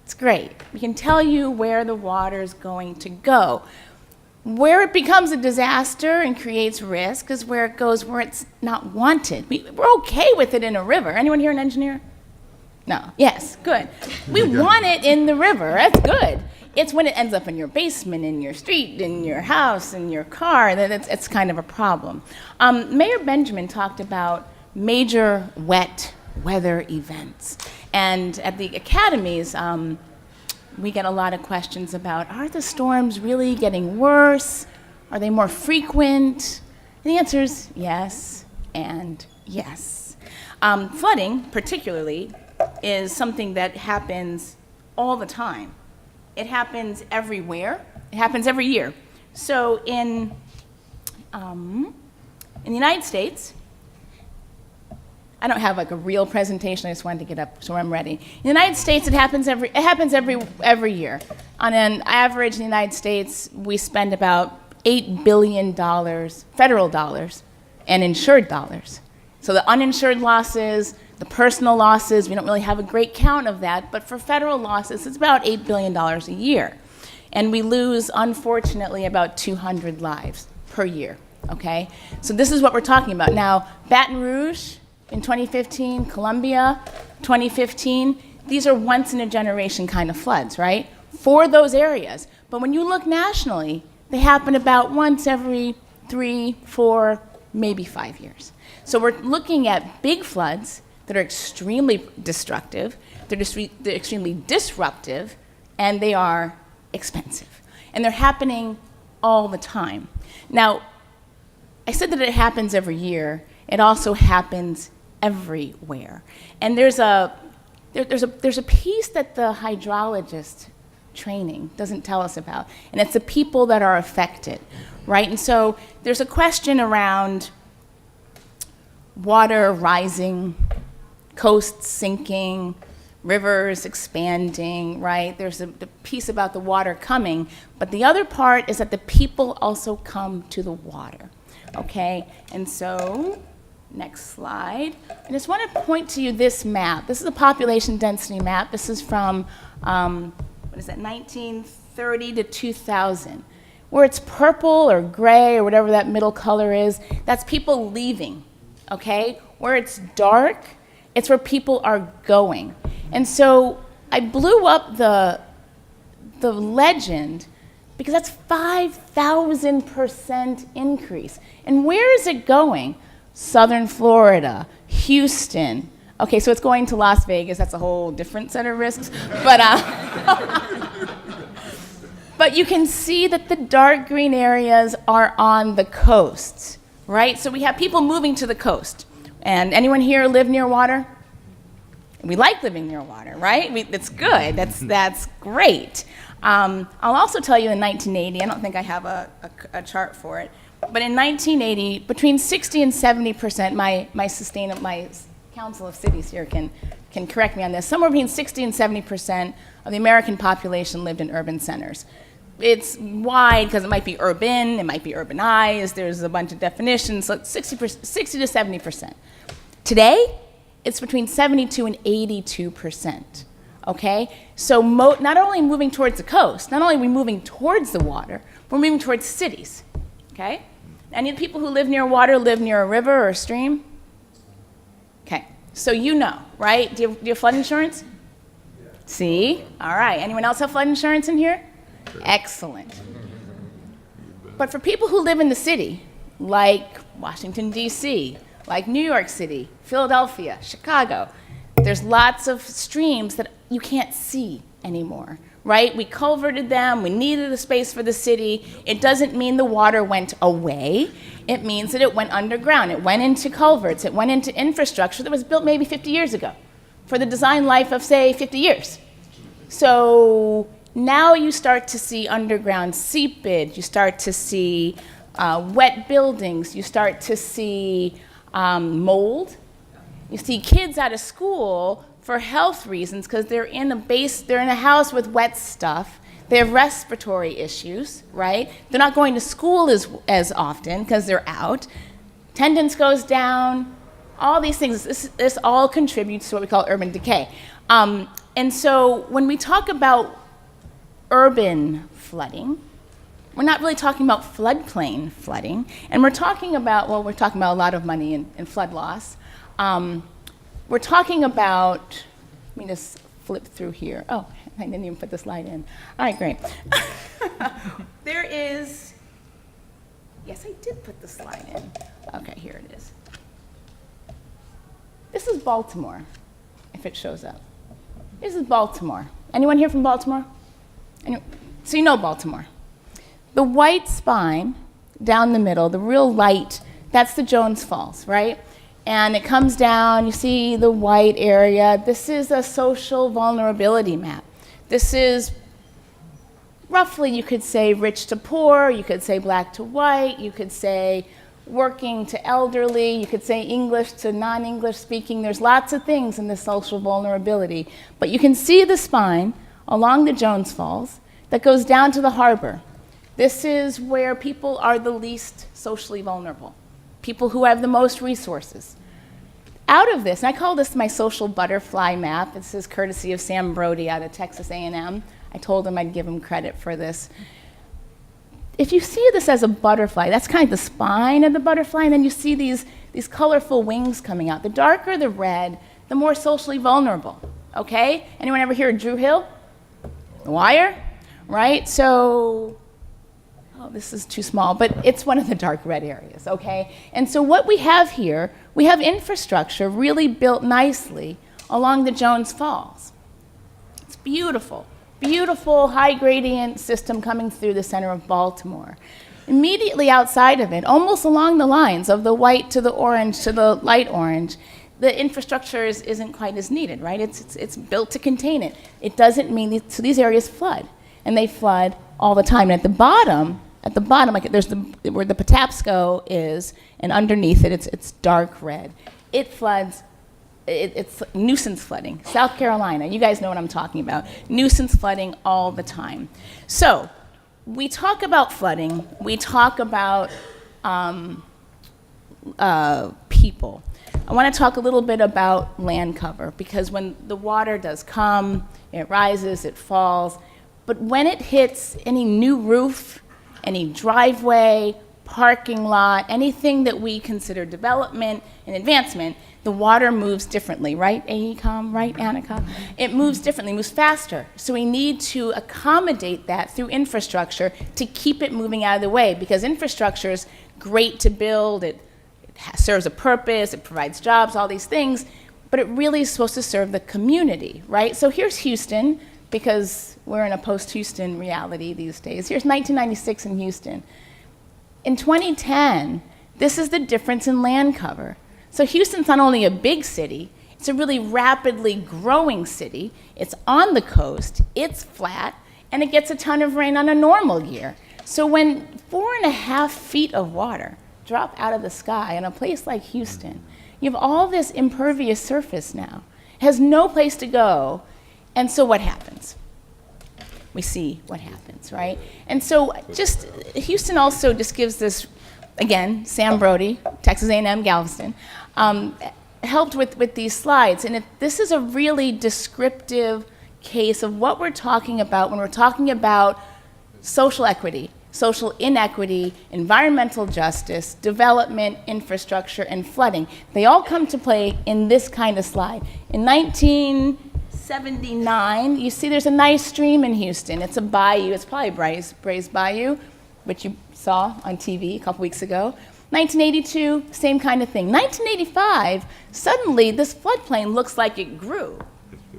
It's great. We can tell you where the water is going to go. Where it becomes a disaster and creates risk is where it goes where it's not wanted. We're okay with it in a river. Anyone here an engineer? No. Yes, good. We want it in the river. That's good. It's when it ends up in your basement, in your street, in your house, in your car, that it's kind of a problem. Mayor Benjamin talked about major wet weather events. And at the academies, we get a lot of questions about, are the storms really getting worse? Are they more frequent? And the answer is yes and yes. Flooding, particularly, is something that happens all the time. It happens everywhere. It happens every year. So in the United States, I don't have like a real presentation. I just wanted to get up so I'm ready. In the United States, it happens every year. On an average in the United States, we spend about $8 billion federal dollars and insured dollars. So the uninsured losses, the personal losses, we don't really have a great count of that, but for federal losses, it's about $8 billion a year. And we lose, unfortunately, about 200 lives per year, okay? So this is what we're talking about. Now, Baton Rouge, in 2015, Columbia, 2015, these are once-in-a-generation kind of floods, right? For those areas. But when you look nationally, They happen about once every 3, 4, maybe 5 years. So we're looking at big floods that are extremely destructive, they're extremely disruptive, and they are expensive. And they're happening all the time. Now, I said that it happens every year. It also happens everywhere. And there's a piece that the hydrologist training doesn't tell us about, and it's the people that are affected, right? And so there's a question around water rising, coasts sinking, rivers expanding, right? There's the piece about the water coming, but the other part is that the people also come to the water, okay? And so, next slide. I just want to point to you this map. This is a population density map. This is from, 1930 to 2000. Where it's purple or gray or whatever that middle color is, that's people leaving, okay? Where it's dark, it's where people are going. And so I blew up the legend because that's 5,000% increase. And where is it going? Southern Florida, Houston. Okay, so it's going to Las Vegas. That's a whole different set of risks. But, but you can see that the dark green areas are on the coasts, right? So we have people moving to the coast. And anyone here live near water? We like living near water, right? It's good. That's great. I'll also tell you in 1980, I don't think I have a chart for it, but in 1980, between 60 and 70%, my Council of Cities here can correct me on this, somewhere between 60 and 70% of the American population lived in urban centers. It's wide because it might be urban, it might be urbanized, there's a bunch of definitions, so it's 60 to 70%. Today, it's between 72 and 82%, okay? So not only moving towards the coast, not only are we moving towards the water, we're moving towards cities, okay? Any of the people who live near water live near a river or a stream? Okay, so you know, right? Do you have flood insurance? Yeah. See? All right, anyone else have flood insurance in here? Excellent. But for people who live in the city, like Washington, D.C., like New York City, Philadelphia, Chicago, there's lots of streams that you can't see anymore, right? We culverted them, we needed a space for the city. It doesn't mean the water went away. It means that it went underground. It went into culverts. It went into infrastructure that was built maybe 50 years ago for the design life of, say, 50 years. So now you start to see underground seepage. You start to see wet buildings. You start to see mold. You see kids out of school for health reasons because they're in a house with wet stuff. They have respiratory issues, right? They're not going to school as often because they're out. Attendance goes down. All these things, this all contributes to what we call urban decay. And so when we talk about urban flooding, we're not really talking about floodplain flooding, and we're talking about a lot of money in flood loss. We're talking about, let me just flip through here. Oh, I didn't even put the slide in. All right, great. There is, yes, I did put the slide in. Okay, here it is. This is Baltimore, if it shows up. This is Baltimore. Anyone here from Baltimore? So you know Baltimore. The white spine down the middle, the real light, that's the Jones Falls, right? And it comes down, you see the white area. This is a social vulnerability map. This is roughly, you could say, rich to poor, you could say black to white, you could say working to elderly, you could say English to non-English speaking. There's lots of things in this social vulnerability. But you can see the spine along the Jones Falls that goes down to the harbor. This is where people are the least socially vulnerable, people who have the most resources. Out of this, and I call this my social butterfly map. This is courtesy of Sam Brody out of Texas A&M. I told him I'd give him credit for this. If you see this as a butterfly, that's kind of the spine of the butterfly, and then you see these colorful wings coming out. The darker the red, the more socially vulnerable, okay? Anyone ever hear of Drew Hill? The Wire, right? So oh, this is too small, but it's one of the dark red areas, okay? And so what we have here, we have infrastructure really built nicely along the Jones Falls. It's beautiful, beautiful high gradient system coming through the center of Baltimore. Immediately outside of it, almost along the lines of the white to the orange to the light orange, the infrastructure isn't quite as needed, right? It's built to contain it. It doesn't mean, so these areas flood, and they flood all the time. And at the bottom, like there's where the Patapsco is, and underneath it, it's dark red. It floods. It's nuisance flooding. South Carolina, you guys know what I'm talking about. Nuisance flooding all the time. So we talk about flooding. We talk about people. I want to talk a little bit about land cover, because when the water does come, it rises, it falls, but when it hits any new roof, any driveway, parking lot, anything that we consider development and advancement, the water moves differently, right, AECOM, right, Annika? It moves differently, moves faster. So we need to accommodate that through infrastructure to keep it moving out of the way, because infrastructure is great to build, it serves a purpose, it provides jobs, all these things, but it really is supposed to serve the community, right? So here's Houston, because we're in a post-Houston reality these days. Here's 1996 in Houston. In 2010, this is the difference in land cover. So Houston's not only a big city, it's a really rapidly growing city. It's on the coast, it's flat, and it gets a ton of rain on a normal year. So when 4.5 feet of water drop out of the sky in a place like Houston, you have all this impervious surface now. It has no place to go, and so what happens? We see what happens, right? And so just, Houston also just gives this, again, Sam Brody, Texas A&M Galveston, helped with these slides, and this is a really descriptive case of what we're talking about when we're talking about social equity, social inequity, environmental justice, development, infrastructure, and flooding. They all come to play in this kind of slide. In 1979, you see there's a nice stream in Houston. It's a bayou. It's probably Brays Bayou, which you saw on TV a couple weeks ago. 1982, same kind of thing. 1985, suddenly this floodplain looks like it grew.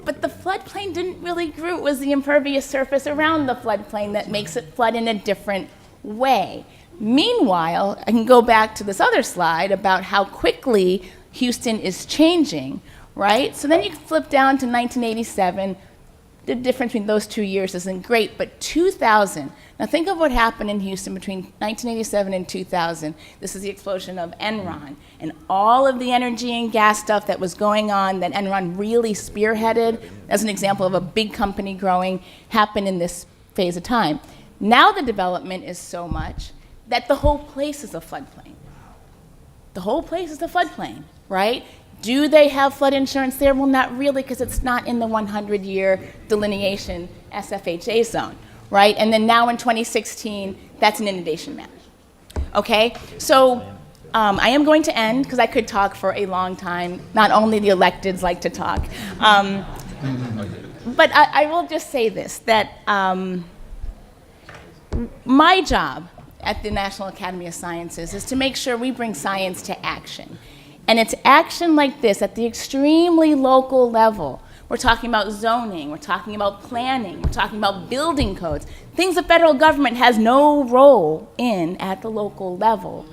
But the floodplain didn't really grow. It was the impervious surface around the floodplain that makes it flood in a different way. Meanwhile, I can go back to this other slide about how quickly Houston is changing, right? So then you flip down to 1987. The difference between those 2 years isn't great, but 2000. Now think of what happened in Houston between 1987 and 2000. This is the explosion of Enron and all of the energy and gas stuff that was going on that Enron really spearheaded, as an example of a big company growing, happened in this phase of time. Now the development is so much that the whole place is a floodplain. The whole place is a floodplain, right? Do they have flood insurance there? Well, not really, because it's not in the 100-year delineation SFHA zone, right? And then now in 2016, that's an inundation map. Okay, so I am going to end, because I could talk for a long time. Not only the electeds like to talk. But I will just say this, that my job at the National Academy of Sciences is to make sure we bring science to action. And it's action like this at the extremely local level. We're talking about zoning, we're talking about planning, we're talking about building codes, things the federal government has no role in at the local level.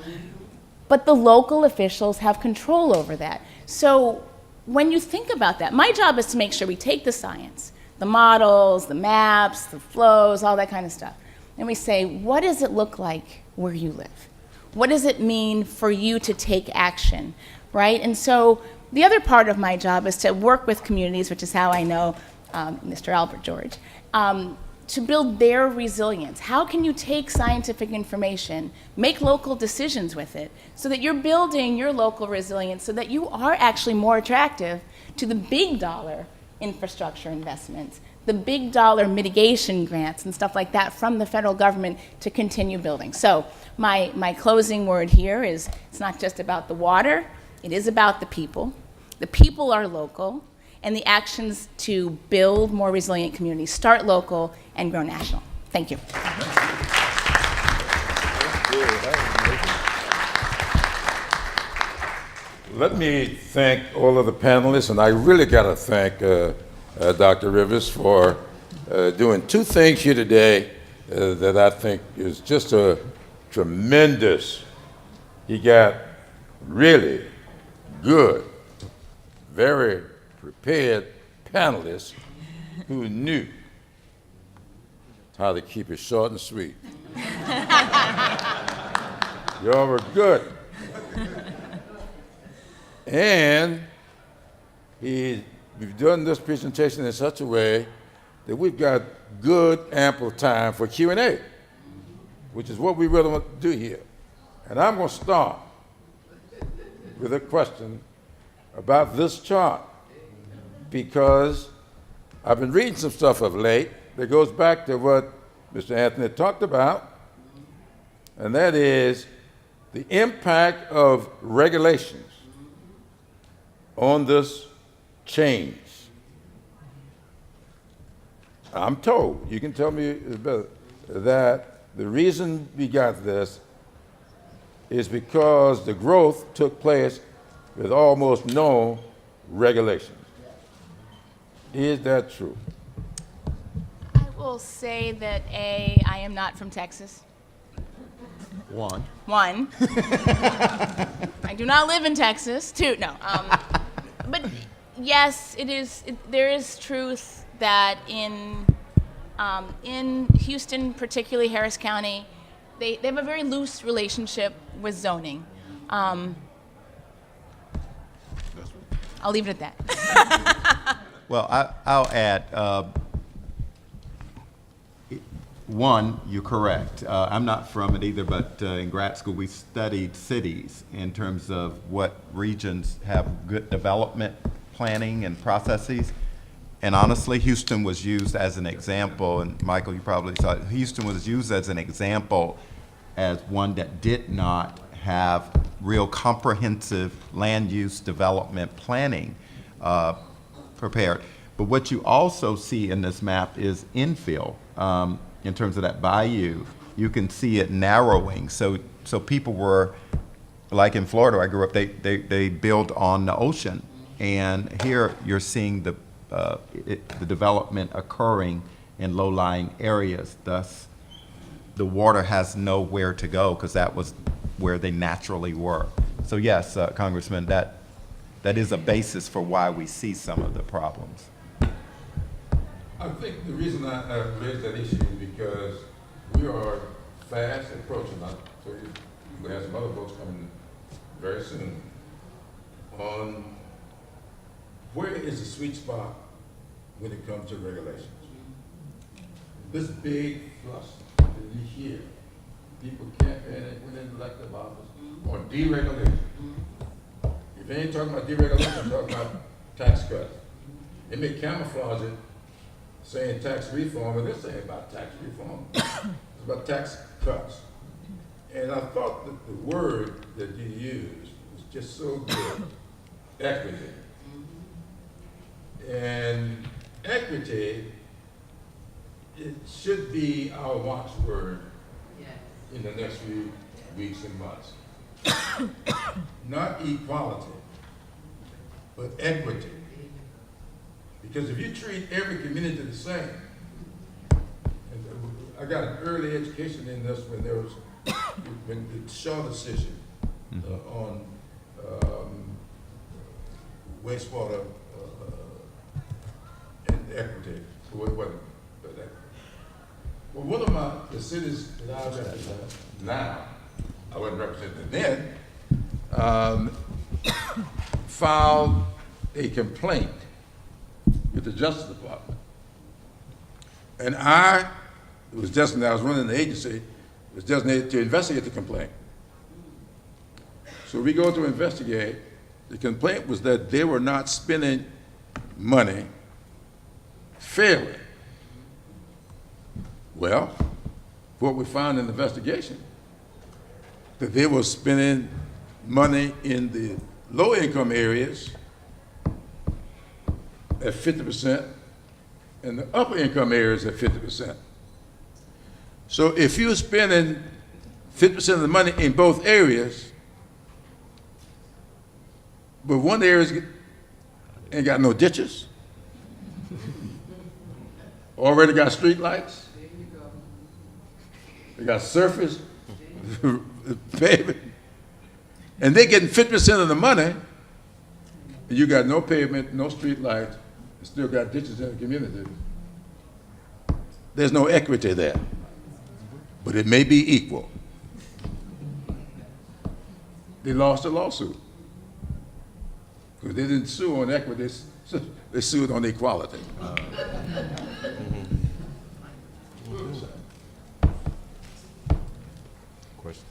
But the local officials have control over that. So when you think about that, my job is to make sure we take the science, the models, the maps, the flows, all that kind of stuff, and we say, what does it look like where you live? What does it mean for you to take action? Right? And so the other part of my job is to work with communities, which is how I know Mr. Albert George, to build their resilience. How can you take scientific information, make local decisions with it, so that you're building your local resilience, so that you are actually more attractive to the big dollar infrastructure investments, the big dollar mitigation grants and stuff like that from the federal government to continue building. So my closing word here is, it's not just about the water, it is about the people. The people are local, and the actions to build more resilient communities start local and grow national. Thank you. Let me thank all of the panelists, and I really got to thank Dr. Rivers for doing two things here today that I think is just a tremendous. He got really good, very prepared panelists who knew how to keep it short and sweet. Y'all were good. And we've done this presentation in such a way that we've got good, ample time for Q&A, which is what we really want to do here. And I'm going to start with a question about this chart, because I've been reading some stuff of late that goes back to what Mr. Anthony talked about, and that is the impact of regulations on this change. I'm told, you can tell me better, that the reason we got this is because the growth took place with almost no regulations. Is that true? I will say that I am not from Texas. One. I do not live in Texas. Two, no. But yes, there is truth that in Houston, particularly Harris County, they have a very loose relationship with zoning. I'll leave it at that. Well, I'll add, one, you're correct. I'm not from it either, but in grad school we studied cities in terms of what regions have good development planning and processes. And honestly, Houston was used as an example, and Michael, you probably saw it. Houston was used as an example as one that did not have real comprehensive land use development planning prepared. But what you also see in this map is infill. In terms of that bayou, you can see it narrowing. So people were, like in Florida, I grew up, they build on the ocean. And here you're seeing the development occurring in low-lying areas. Thus, the water has nowhere to go because that was where they naturally were. So yes, Congressman, that is a basis for why we see some of the problems. I think the reason I raised that issue is because we are fast approaching, I told you, we have some other folks coming very soon, on where is the sweet spot when it comes to regulations. This big fuss that you hear, people campaigning within elective office on deregulation. If they ain't talking about deregulation, I'm talking about tax cuts. They may camouflage it saying tax reform, and they're saying about tax reform. It's about tax cuts. And I thought that the word that you used was just so good, equity. And equity, it should be our watchword in the next few weeks and months. Not equality, but equity. Because if you treat every community the same, and I got an early education in this when there was when the Shaw decision on wastewater and equity. So it wasn't but equity. Well, one of the cities that I represent now, I wasn't representing then, filed a complaint with the Justice Department. And I was running the agency, was designated to investigate the complaint. So we go to investigate. The complaint was that they were not spending money fairly. Well, what we found in the investigation, that they were spending money in the low-income areas at 50% and the upper income areas at 50%. So if you're spending 50% of the money in both areas, but one area ain't got no ditches, already got street lights, they got surface, pavement, and they're getting 50% of the money, and you got no pavement, no street lights, and still got ditches in the community. There's no equity there, but it may be equal. They lost the lawsuit because they didn't sue on equity, they sued on equality.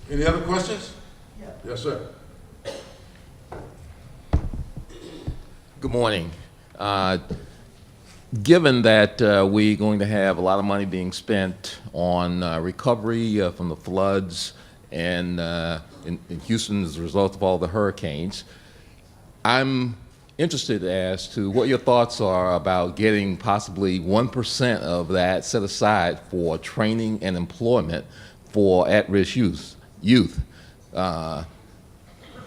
Any other questions? Yes, sir. Good morning. Given that we're going to have a lot of money being spent on recovery from the floods and in Houston as a result of all the hurricanes, I'm interested as to what your thoughts are about getting possibly 1% of that set aside for training and employment for at-risk youth.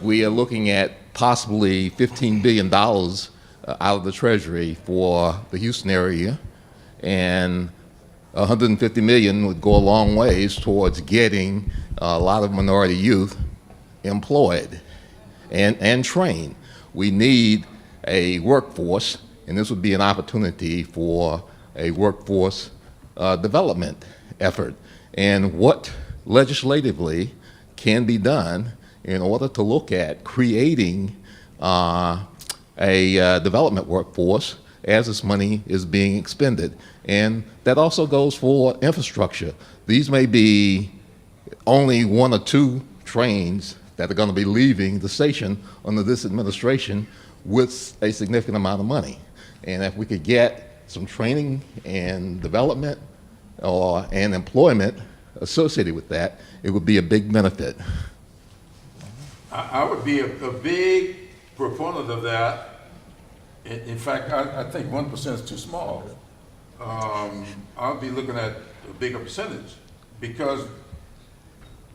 We are looking at possibly $15 billion out of the Treasury for the Houston area, and $150 million would go a long ways towards getting a lot of minority youth employed and trained. We need a workforce, and this would be an opportunity for a workforce development effort. And what legislatively can be done in order to look at creating a development workforce as this money is being expended. And that also goes for infrastructure. These may be only 1 or 2 trains that are going to be leaving the station under this administration with a significant amount of money. And if we could get some training and development and employment associated with that, it would be a big benefit. I would be a big proponent of that. In fact, I think 1% is too small. I'll be looking at a bigger percentage because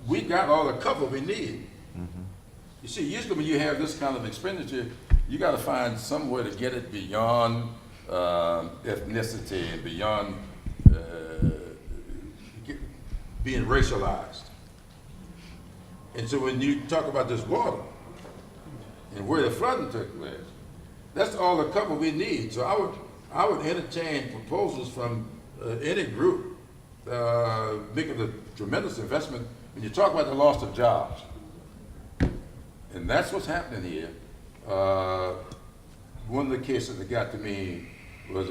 we got all the cover we need. You see, usually when you have this kind of expenditure, you got to find some way to get it beyond ethnicity and beyond being racialized. And so when you talk about this water and where the flooding took place, that's all the cover we need. So I would entertain proposals from any group making a tremendous investment when you talk about the loss of jobs. And that's what's happening here. One of the cases that got to me was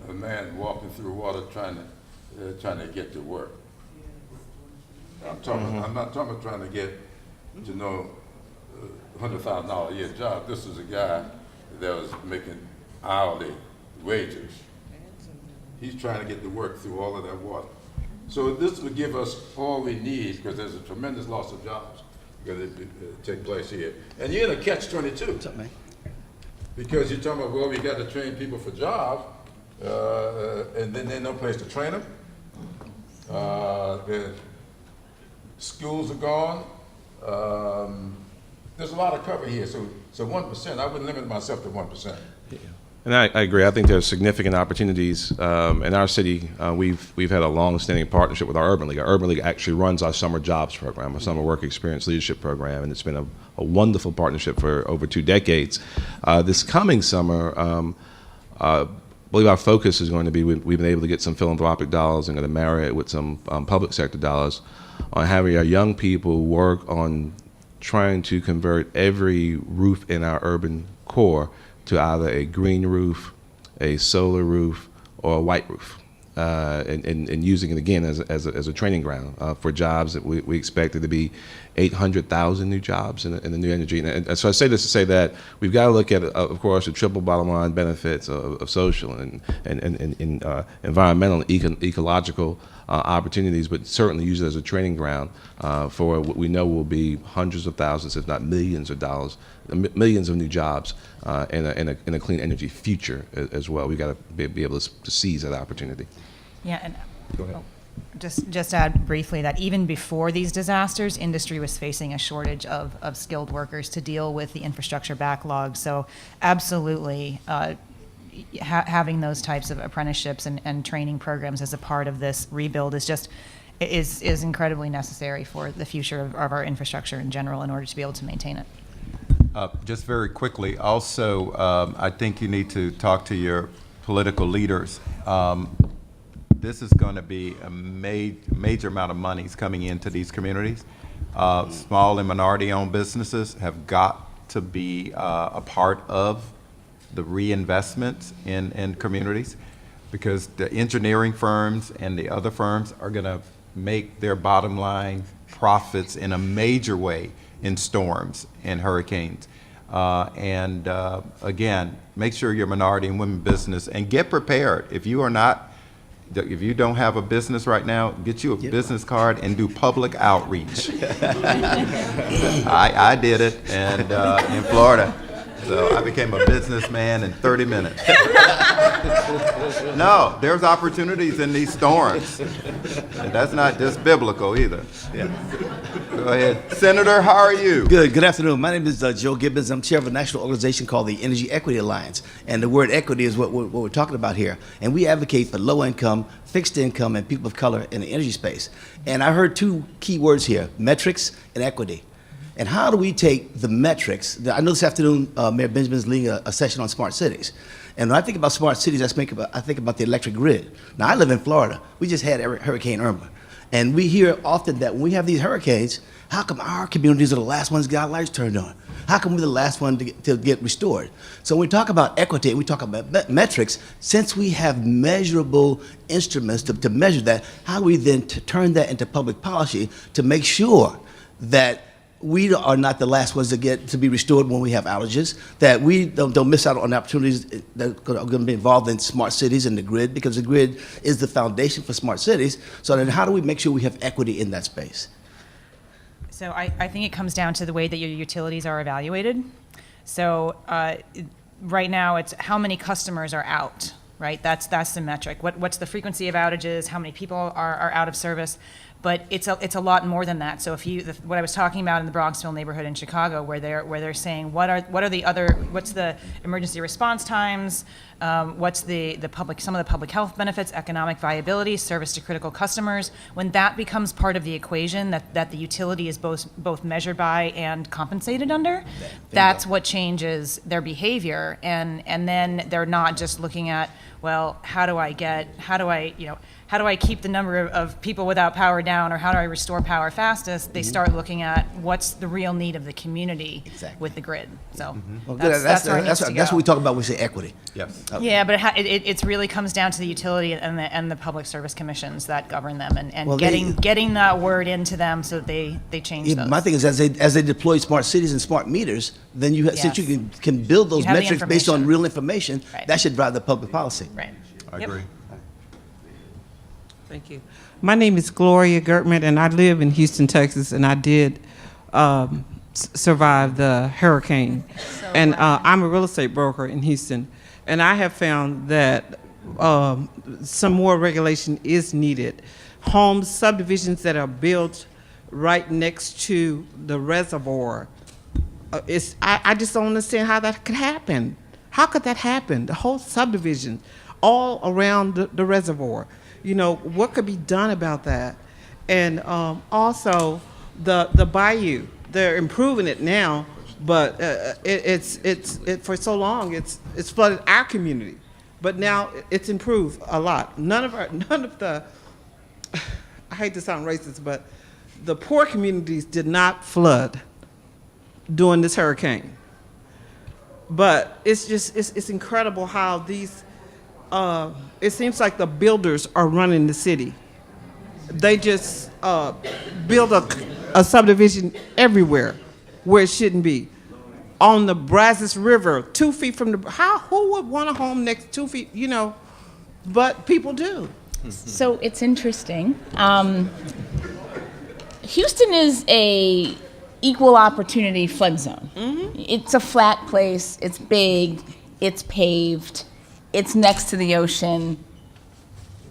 a man walking through water trying to get to work. I'm not talking about trying to get to know $100,000 a year job. This is a guy that was making hourly wages. He's trying to get to work through all of that water. So this would give us all we need because there's a tremendous loss of jobs going to take place here. And you're in a catch-22. What's up, man? Because you're talking about, well, we got to train people for jobs, and then there's no place to train them. The schools are gone. There's a lot of cover here, so 1%, I wouldn't limit myself to 1%. And I agree. I think there's significant opportunities in our city. We've had a long-standing partnership with our Urban League. Our Urban League actually runs our summer jobs program, our summer work experience leadership program, and it's been a wonderful partnership for over 2 decades. This coming summer, I believe our focus is going to be, we've been able to get some philanthropic dollars and going to marry it with some public sector dollars on having our young people work on trying to convert every roof in our urban core to either a green roof, a solar roof, or a white roof, and using it again as a training ground for jobs that we expect it to be 800,000 new jobs in the new energy. And so I say this to say that we've got to look at, of course, the triple bottom line benefits of social and environmental and ecological opportunities, but certainly use it as a training ground for what we know will be hundreds of thousands, if not millions of dollars, millions of new jobs in a clean energy future as well. We've got to be able to seize that opportunity. Yeah, and Go ahead. Just add briefly that even before these disasters, industry was facing a shortage of skilled workers to deal with the infrastructure backlog. So absolutely, having those types of apprenticeships and training programs as a part of this rebuild is incredibly necessary for the future of our infrastructure in general in order to be able to maintain it. Just very quickly, also, I think you need to talk to your political leaders. This is going to be a major amount of monies coming into these communities. Small and minority-owned businesses have got to be a part of the reinvestments in communities, because the engineering firms and the other firms are going to make their bottom line profits in a major way in storms and hurricanes. Again, make sure you're minority and women business, and get prepared. If you don't have a business right now, get you a business card and do public outreach. I did it, and in Florida. So I became a businessman in 30 minutes. No, there's opportunities in these storms. And that's not just biblical either. Yeah. Go ahead. Senator, how are you? Good afternoon. My name is Joe Gibbons. I'm chair of a national organization called the Energy Equity Alliance. And the word equity is what we're talking about here. And we advocate for low income, fixed income, and people of color in the energy space. And I heard two key words here, metrics and equity. And how do we take the metrics? I know this afternoon Mayor Benjamin is leading a session on smart cities. And when I think about smart cities, I think about the electric grid. Now, I live in Florida. We just had Hurricane Irma. And we hear often that when we have these hurricanes, how come our communities are the last ones to get our lights turned on? How come we're the last one to get restored? So when we talk about equity and we talk about metrics, since we have measurable instruments to measure that, how do we then turn that into public policy to make sure that we are not the last ones to be restored when we have outages, that we don't miss out on opportunities that are going to be involved in smart cities and the grid, because the grid is the foundation for smart cities. So then how do we make sure we have equity in that space? So I think it comes down to the way that your utilities are evaluated. So right now it's how many customers are out, right? That's the metric. What's the frequency of outages? How many people are out of service? But it's a lot more than that. So what I was talking about in the Bronxville neighborhood in Chicago, where they're saying what's the emergency response times, what's some of the public health benefits, economic viability, service to critical customers. When that becomes part of the equation that the utility is both measured by and compensated under, that's what changes their behavior, and then they're not just looking at, well, how do I keep the number of people without power down, or how do I restore power fastest? They start looking at what's the real need of the community with the grid. So Well, that's what we talk about when we say equity. Yes. Yeah, but it really comes down to the utility and the public service commissions that govern them, and Well, getting that word into them so that they change those. My thing is, as they deploy smart cities and smart meters, then since you can build those You have the metrics based on information. real information, Right. that should drive the public policy. Right. I Yep. agree. Thank you. My name is Gloria Gertman, and I live in Houston, Texas, and I did survive the hurricane. And I'm a real estate broker in Houston, and I have found that some more regulation is needed. Homes, subdivisions that are built right next to the reservoir, I just don't understand how that could happen. How could that happen? The whole subdivision, all around the reservoir. You know, what could be done about that? And also the bayou, they're improving it now, but it's for so long it's flooded our community, but now it's improved a lot. None of the I hate to sound racist, but the poor communities did not flood during this hurricane. But it's incredible how these. It seems like the builders are running the city. They just build a subdivision everywhere where it shouldn't be. On the Brazos River, 2 feet from who would want a home next 2 feet, but people do. So it's interesting. Houston is a equal opportunity flood zone. Mm-hmm. It's a flat place, it's big, it's paved, it's next to the ocean.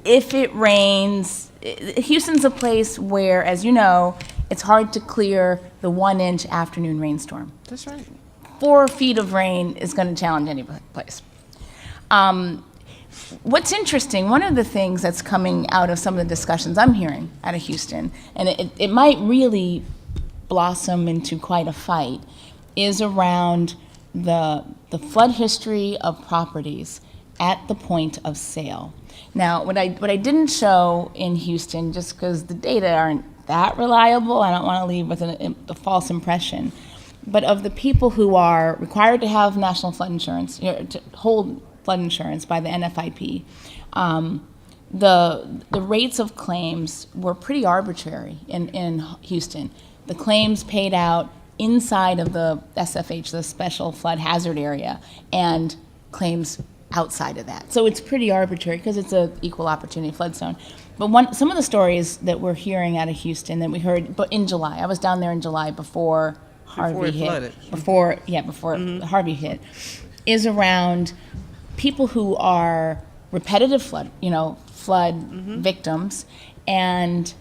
if it rains, Houston's a place where, as you know, it's hard to clear the 1-inch afternoon rainstorm. That's right. 4 feet of rain is going to challenge any place. What's interesting, one of the things that's coming out of some of the discussions I'm hearing out of Houston, and it might really blossom into quite a fight, is around the flood history of properties at the point of sale. Now, what I didn't show in Houston, just because the data aren't that reliable, I don't want to leave with a false impression, but of the people who are required to have national flood insurance, to hold flood insurance by the NFIP, the rates of claims were pretty arbitrary in Houston. The claims paid out inside of the SFH, the Special Flood Hazard Area, and claims outside of that. So it's pretty arbitrary because it's an equal opportunity flood zone. But some of the stories that we're hearing out of Houston that we heard in July, I was down there in July before Harvey it hit. flooded. Before Harvey hit, is around people who are repetitive flood victims, and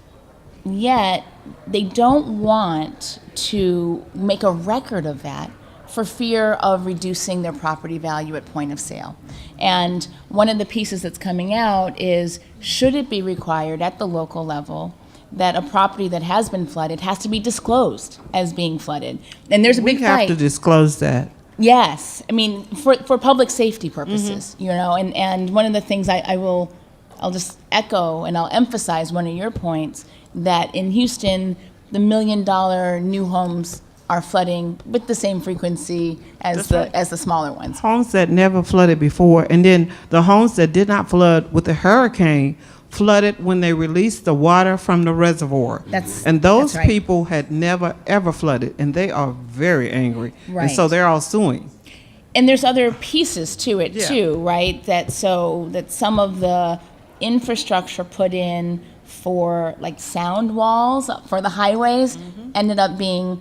yet they don't want to make a record of that for fear of reducing their property value at point of sale. And one of the pieces that's coming out is, should it be required at the local level that a property that has been flooded has to be disclosed as being flooded? And there's a big We have fight. to disclose that. Yes, I mean, for public safety purposes, and one of the things I'll just echo and I'll emphasize one of your points, that in Houston, the $1 million new homes are flooding with the same frequency as the smaller ones. Homes that never flooded before, and then the homes that did not flood with the hurricane flooded when they released the water from the reservoir. And those that's right. people had never ever flooded, and they are very angry. Right. And so they're all suing. And there's other pieces to it Yeah. too, right? That some of the infrastructure put in for like sound walls for the highways ended up being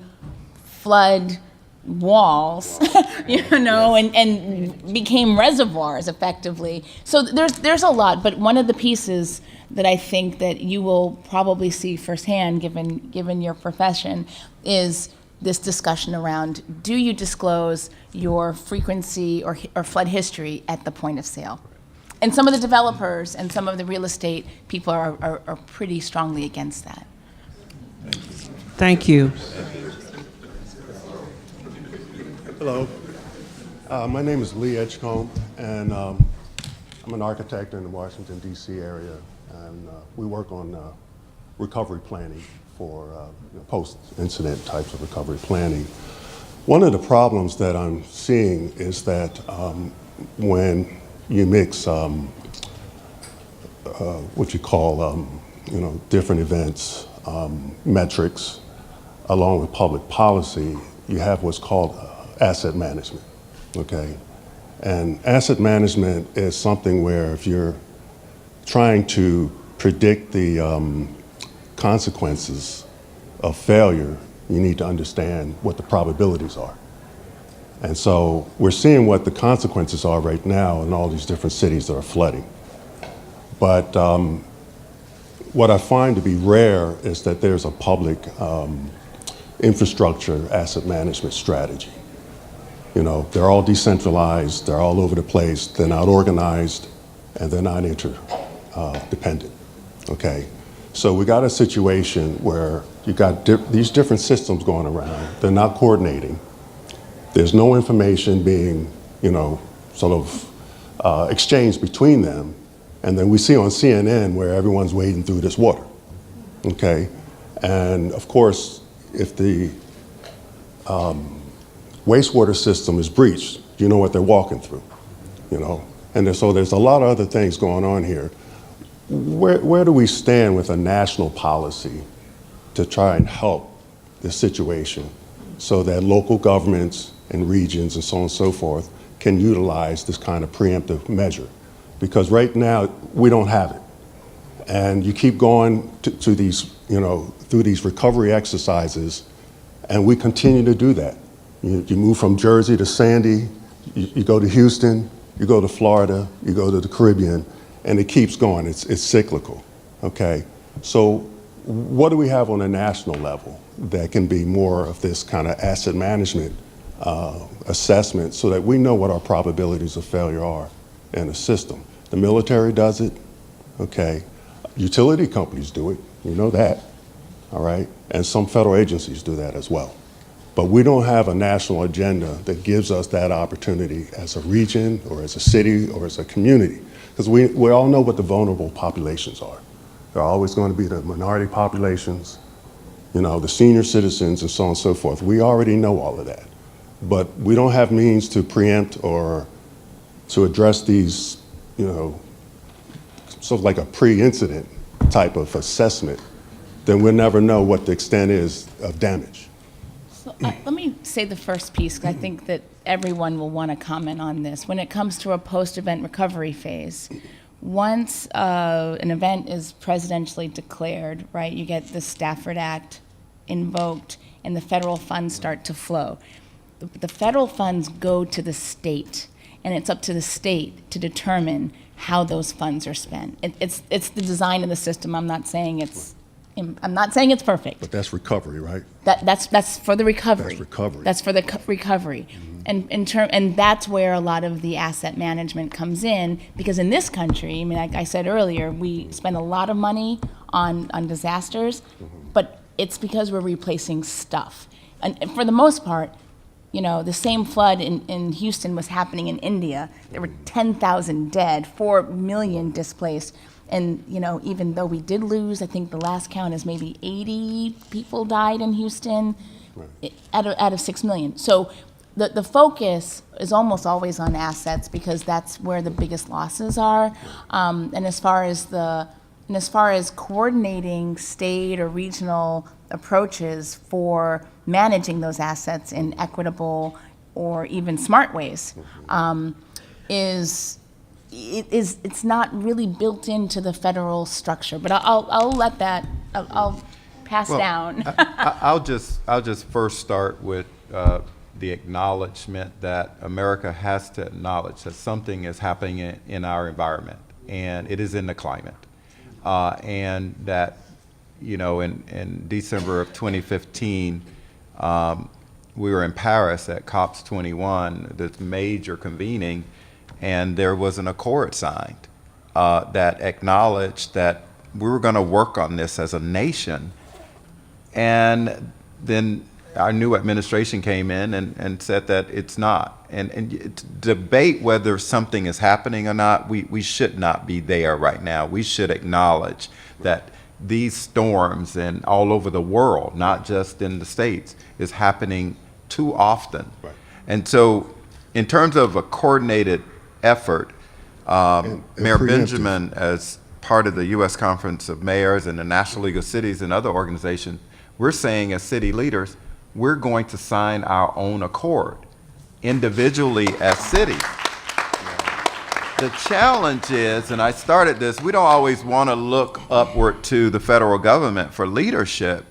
flood walls, and became reservoirs effectively. So there's a lot, but one of the pieces that I think that you will probably see firsthand, given your profession, is this discussion around, do you disclose your frequency or flood history at the point of sale? And some of the developers and some of the real estate people are pretty strongly against that. Thank you. Hello. My name is Lee Edgecombe, and I'm an architect in the Washington, D.C. area, and we work on recovery planning for post-incident types of recovery planning. One of the problems that I'm seeing is that when you mix what you call different events, metrics, along with public policy, you have what's called asset management, okay? And asset management is something where if you're trying to predict the consequences of failure, you need to understand what the probabilities are. And so we're seeing what the consequences are right now in all these different cities that are flooding. But what I find to be rare is that there's a public infrastructure asset management strategy. They're all decentralized, they're all over the place, they're not organized, and they're not interdependent, okay? So we got a situation where you got these different systems going around, they're not coordinating, there's no information being, exchanged between them, and then we see on CNN where everyone's wading through this water, okay? And of course, if the wastewater system is breached, you know what they're walking through, And so there's a lot of other things going on here. Where do we stand with a national policy to try and help this situation so that local governments and regions and so on and so forth can utilize this kind of preemptive measure? Because right now, we don't have it. And you keep going to these, through these recovery exercises, and we continue to do that. You move from Jersey to Sandy, you go to Houston, you go to Florida, you go to the Caribbean, and it keeps going. It's cyclical, okay? So what do we have on a national level that can be more of this kind of asset management assessment so that we know what our probabilities of failure are in a system? The military does it, okay? Utility companies do it, you know that, all right? And some federal agencies do that as well. But we don't have a national agenda that gives us that opportunity as a region or as a city or as a community. Because we all know what the vulnerable populations are. They're always going to be the minority populations, you know, the senior citizens and so on and so forth. We already know all of that. But we don't have means to preempt or to address these, you know, sort of like a pre-incident type of assessment. Then we'll never know what the extent is of damage. So, let me say the first piece, 'cause I think that everyone will want to comment on this. When it comes to a post-event recovery phase, once an event is presidentially declared, right, you get the Stafford Act invoked and the federal funds start to flow. The federal funds go to the state, and it's up to the state to determine how those funds are spent. It's the design of the system. I'm not saying it's perfect. But that's recovery, right? That's for the recovery. That's recovery. That's for the recovery. And that's where a lot of the asset management comes in, because in this country, I mean, like I said earlier, we spend a lot of money on disasters, but it's because we're replacing stuff. And for the most part, you know, the same flood in Houston was happening in India. There were 10,000 dead, 4 million displaced. And, you know, even though we did lose, I think the last count is maybe 80 people died in Houston out of 6 million. So the focus is almost always on assets because that's where the biggest losses are. And as far as coordinating state or regional approaches for managing those assets in equitable or even smart ways, it's not really built into the federal structure. But I'll let that I'll pass down. I'll just first start with the acknowledgement that America has to acknowledge that something is happening in our environment, and it is in the climate, and that, you know, in December of 2015, we were in Paris at COPs 21, this major convening, and there was an accord signed that acknowledged that we were going to work on this as a nation. And then our new administration came in and said that it's not. And debate whether something is happening or not, we should not be there right now. We should acknowledge that these storms and all over the world, not just in the States, is happening too often. Right. And so in terms of a coordinated effort, Mayor preemptive. Benjamin, as part of the U.S. Conference of Mayors and the National League of Cities and other organizations, we're saying as city leaders, we're going to sign our own accord individually as cities. The challenge is, and I started this, we don't always want to look upward to the federal government for leadership,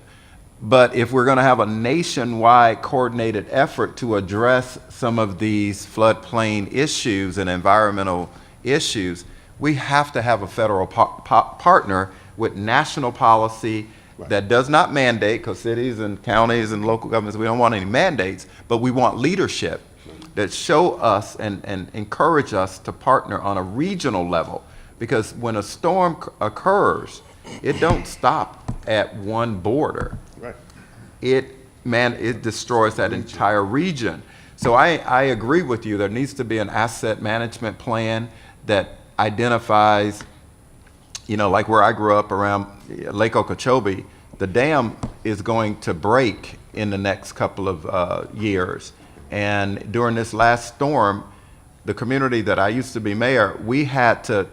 but if we're going to have a nationwide coordinated effort to address some of these floodplain issues and environmental issues, we have to have a federal partner with national policy that does not mandate, because cities and counties and local governments, we don't want any mandates, but we want leadership that show us and encourage us to partner on a regional level. Because when a storm occurs, it don't stop at one border. Right. It destroys that entire region. So I agree with you. There needs to be an asset management plan that identifies, you know, like where I grew up around Lake Okeechobee, the dam is going to break in the next couple of years. And during this last storm, the community that I used to be mayor, we had to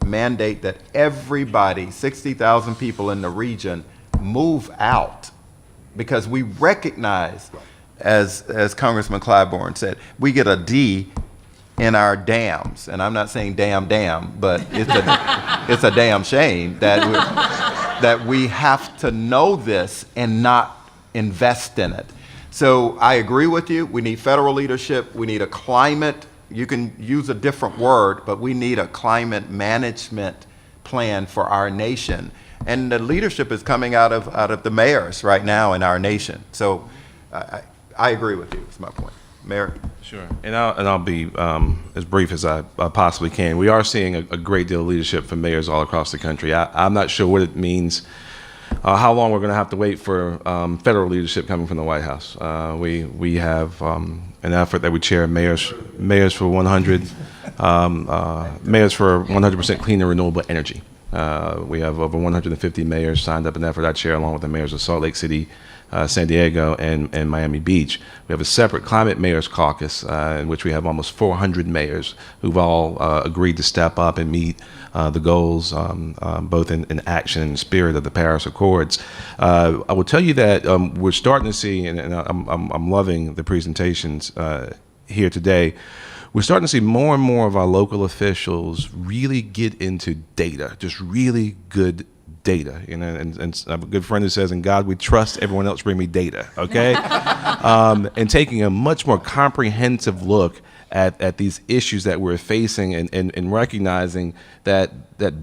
mandate that everybody, 60,000 people in the region, move out, because we recognize, as Congressman Clyburn said, we get a D in our dams. And I'm not saying damn, but it's a damn shame that we have to know this and not invest in it. So I agree with you. We need federal leadership. We need a climate you can use a different word, but we need a climate management plan for our nation. And the leadership is coming out of the mayors right now in our nation. So I agree with you, is my point. Mayor? Sure, and I'll be as brief as I possibly can. We are seeing a great deal of leadership from mayors all across the country. I'm not sure what it means, how long we're going to have to wait for federal leadership coming from the White House. We have an effort that we chair, mayors for 100, mayors for 100% clean and renewable energy. We have over 150 mayors signed up in that effort I chair, along with the mayors of Salt Lake City, San Diego, and Miami Beach. We have a separate climate mayors caucus in which we have almost 400 mayors who've all agreed to step up and meet the goals, both in action and spirit of the Paris Accords. I will tell you that we're starting to see, and I'm loving the presentations here today. We're starting to see more and more of our local officials really get into data, just really good data. And I have a good friend who says, "In God we trust, everyone else bring me data," okay? And taking a much more comprehensive look at these issues that we're facing, and recognizing that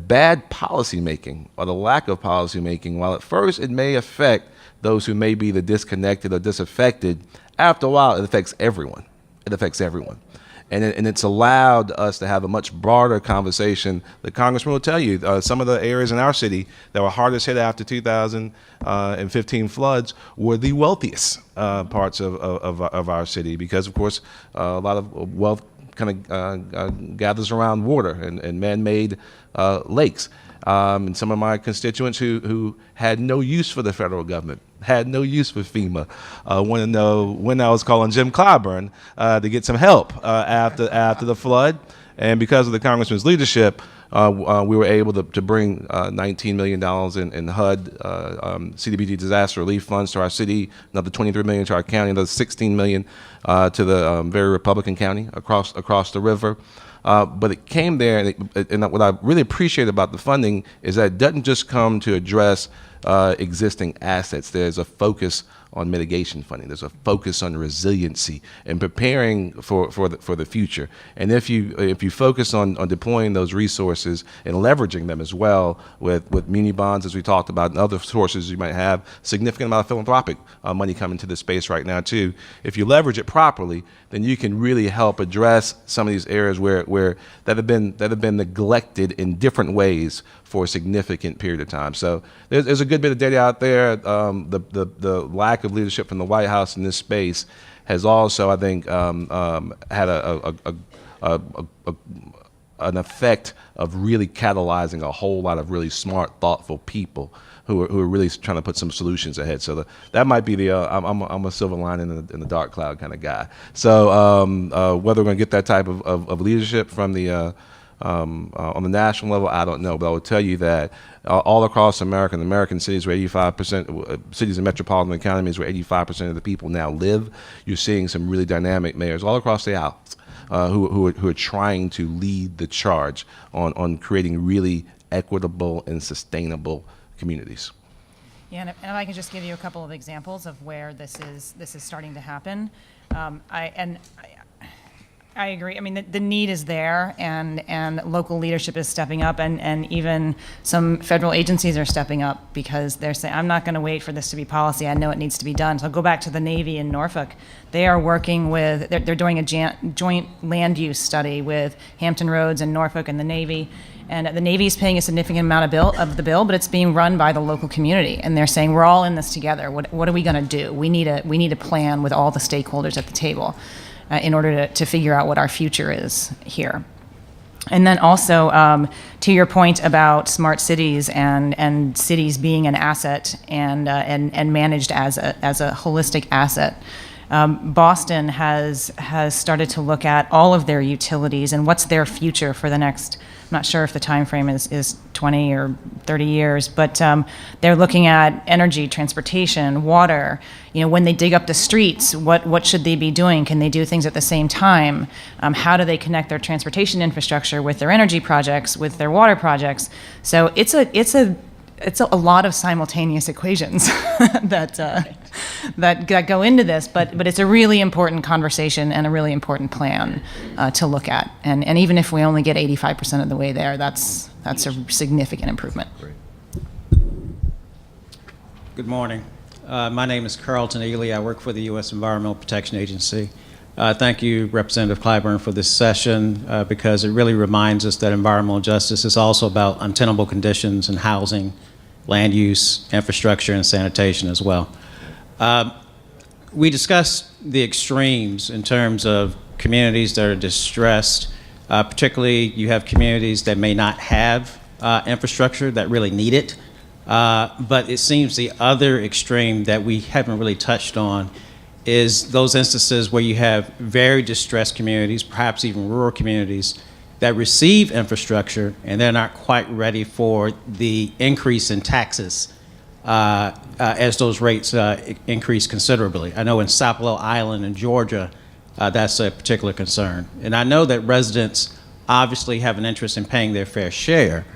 bad policymaking, or the lack of policymaking, while at first it may affect those who may be the disconnected or disaffected, after a while it affects everyone. It affects everyone. And it's allowed us to have a much broader conversation. The congressman will tell you some of the areas in our city that were hardest hit after 2015 floods were the wealthiest parts of our city, because, of course, a lot of wealth kind of gathers around water and man-made lakes. And some of my constituents who had no use for the federal government, had no use for FEMA, want to know when I was calling Jim Clyburn to get some help after the flood. And because of the congressman's leadership, we were able to bring $19 million in HUD, CDBG disaster relief funds to our city, another $23 million to our county, another $16 million to the very Republican county across the river. But it came there, and what I really appreciate about the funding is that it doesn't just come to address existing assets. There's a focus on mitigation funding. There's a focus on resiliency and preparing for the future. And if you focus on deploying those resources and leveraging them as well with muni bonds, as we talked about, and other sources you might have, significant amount of philanthropic money coming to this space right now too. If you leverage it properly, then you can really help address some of these areas where that have been neglected in different ways for a significant period of time. So there's a good bit of data out there. The lack of leadership from the White House in this space has also, I think, had an effect of really catalyzing a whole lot of really smart, thoughtful people who are really trying to put some solutions ahead. So that might be the I'm a silver lining in the dark cloud kind of guy. So whether we're going to get that type of leadership from the on the national level, I don't know, but I will tell you that all across America, in American cities where 85%, cities and metropolitan economies where 85% of the people now live, you're seeing some really dynamic mayors all across the Alps who are trying to lead the charge on creating really equitable and sustainable communities. Yeah, and if I can just give you a couple of examples of where this is starting to happen. I agree. I mean, the need is there, and local leadership is stepping up, and even some federal agencies are stepping up because they're saying, I'm not going to wait for this to be policy. I know it needs to be done. So I'll go back to the Navy in Norfolk. They are working with, they're doing a joint land use study with Hampton Roads and Norfolk and the Navy. And the Navy is paying a significant amount of the bill, but it's being run by the local community. And they're saying, we're all in this together. What are we going to do? We need a plan with all the stakeholders at the table. In order to figure out what our future is here. And then also, to your point about smart cities and cities being an asset and managed as a holistic asset, Boston has started to look at all of their utilities and what's their future for the next, I'm not sure if the time frame is 20 or 30 years, but they're looking at energy, transportation, water. You know, when they dig up the streets, what should they be doing? Can they do things at the same time? How do they connect their transportation infrastructure with their energy projects, with their water projects? So it's a lot of simultaneous equations that that go into this, but it's a really important conversation and a really important plan to look at. And even if we only get 85% of the way there, that's a significant improvement. Good morning. My name is Carlton Ely. I work for the U.S. Environmental Protection Agency. Thank you, Representative Clyburn, for this session because it really reminds us that environmental justice is also about untenable conditions in housing, land use, infrastructure, and sanitation as well. We discussed the extremes in terms of communities that are distressed. Particularly, you have communities that may not have infrastructure that really need it. But it seems the other extreme that we haven't really touched on is those instances where you have very distressed communities, perhaps even rural communities, that receive infrastructure and they're not quite ready for the increase in taxes as those rates increase considerably. I know in Sapelo Island in Georgia, that's a particular concern. And I know that residents obviously have an interest in paying their fair share,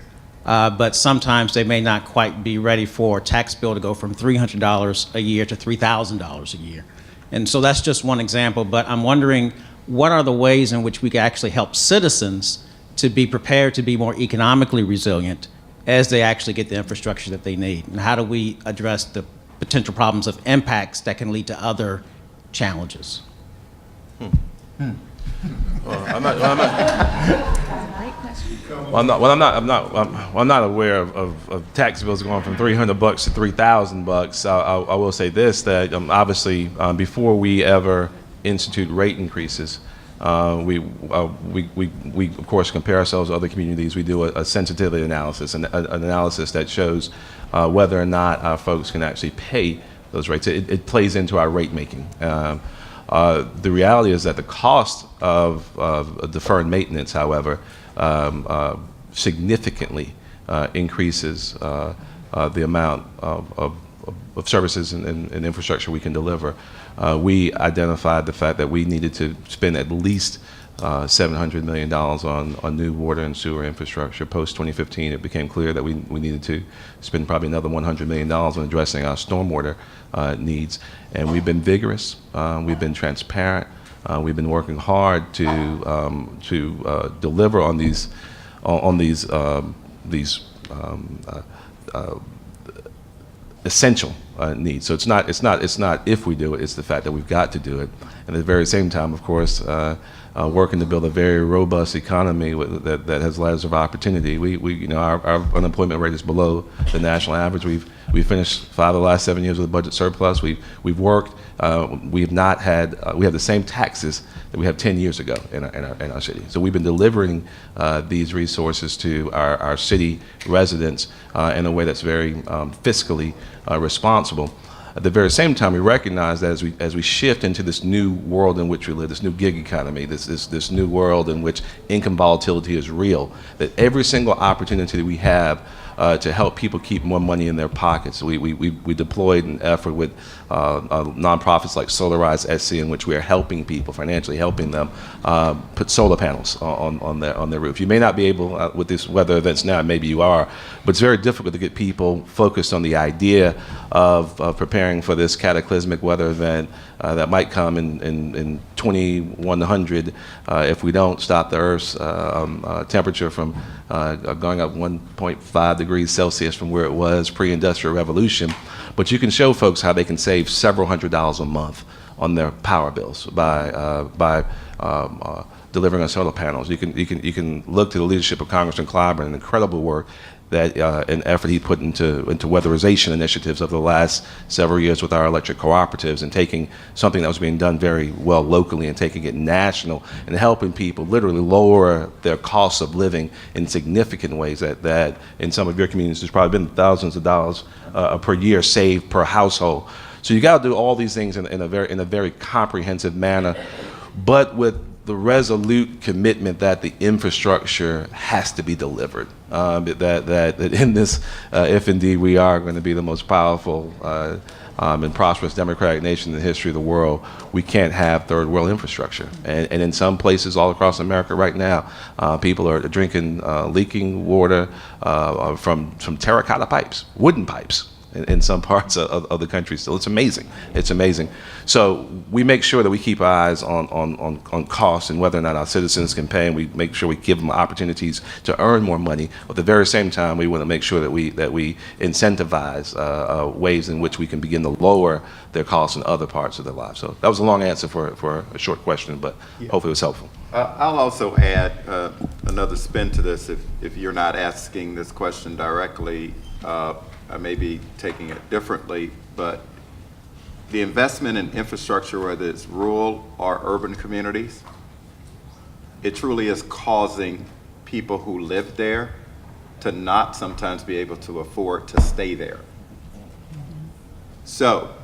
but sometimes they may not quite be ready for a tax bill to go from $300 a year to $3,000 a year. And so that's just one example, but I'm wondering what are the ways in which we can actually help citizens to be prepared to be more economically resilient as they actually get the infrastructure that they need? And how do we address the potential problems of impacts that can lead to other challenges? I'm not aware of tax bills going from $300 to $3,000. I will say this, that obviously before we ever institute rate increases, we of course compare ourselves to other communities. We do a sensitivity analysis, an analysis that shows whether or not our folks can actually pay those rates. It plays into our rate making. The reality is that the cost of deferred maintenance, however, significantly increases the amount of services and infrastructure we can deliver. We identified the fact that we needed to spend at least $700 million on new water and sewer infrastructure. Post 2015, it became clear that we needed to spend probably another $100 million on addressing our stormwater needs. And we've been vigorous, we've been transparent, we've been working hard to deliver on these essential needs. So it's not if we do it, it's the fact that we've got to do it. And at the very same time, of course, working to build a very robust economy that has layers of opportunity. Our unemployment rate is below the national average. We've finished 5 of the last 7 years with a budget surplus. We've worked. We have the same taxes that we have 10 years ago in our city. So we've been delivering these resources to our city residents in a way that's very fiscally responsible. At the very same time, we recognize that as we shift into this new world in which we live, this new gig economy, this new world in which income volatility is real, that every single opportunity that we have to help people keep more money in their pockets. We deployed an effort with nonprofits like Solarize SC, in which we are helping people, financially helping them put solar panels on their roof. You may not be able, with this weather events now, maybe you are, but it's very difficult to get people focused on the idea of preparing for this cataclysmic weather event that might come in 2100 if we don't stop the Earth's temperature from going up 1.5 degrees Celsius from where it was pre-industrial revolution. But you can show folks how they can save several $100s a month on their power bills by delivering on solar panels. You can look to the leadership of Congressman Clyburn and incredible work that an effort he put into weatherization initiatives over the last several years with our electric cooperatives, and taking something that was being done very well locally and taking it national and helping people literally lower their costs of living in significant ways that in some of your communities there's probably been thousands of dollars per year saved per household. So you got to do all these things in a very comprehensive manner, but with the resolute commitment that the infrastructure has to be delivered. That in this, if indeed we are going to be the most powerful and prosperous democratic nation in the history of the world, we can't have third world infrastructure. And in some places all across America right now, people are drinking leaking water from terracotta pipes, wooden pipes. in some parts of the country still. It's amazing. It's amazing. So we make sure that we keep our eyes on costs and whether or not our citizens can pay, and we make sure we give them opportunities to earn more money. But at the very same time, we want to make sure that we incentivize ways in which we can begin to lower their costs in other parts of their lives. So that was a long answer for a short question, but hopefully it was helpful. I'll also add another spin to this. If you're not asking this question directly, I may be taking it differently, but the investment in infrastructure, whether it's rural or urban communities, it truly is causing people who live there to not sometimes be able to afford to stay there. So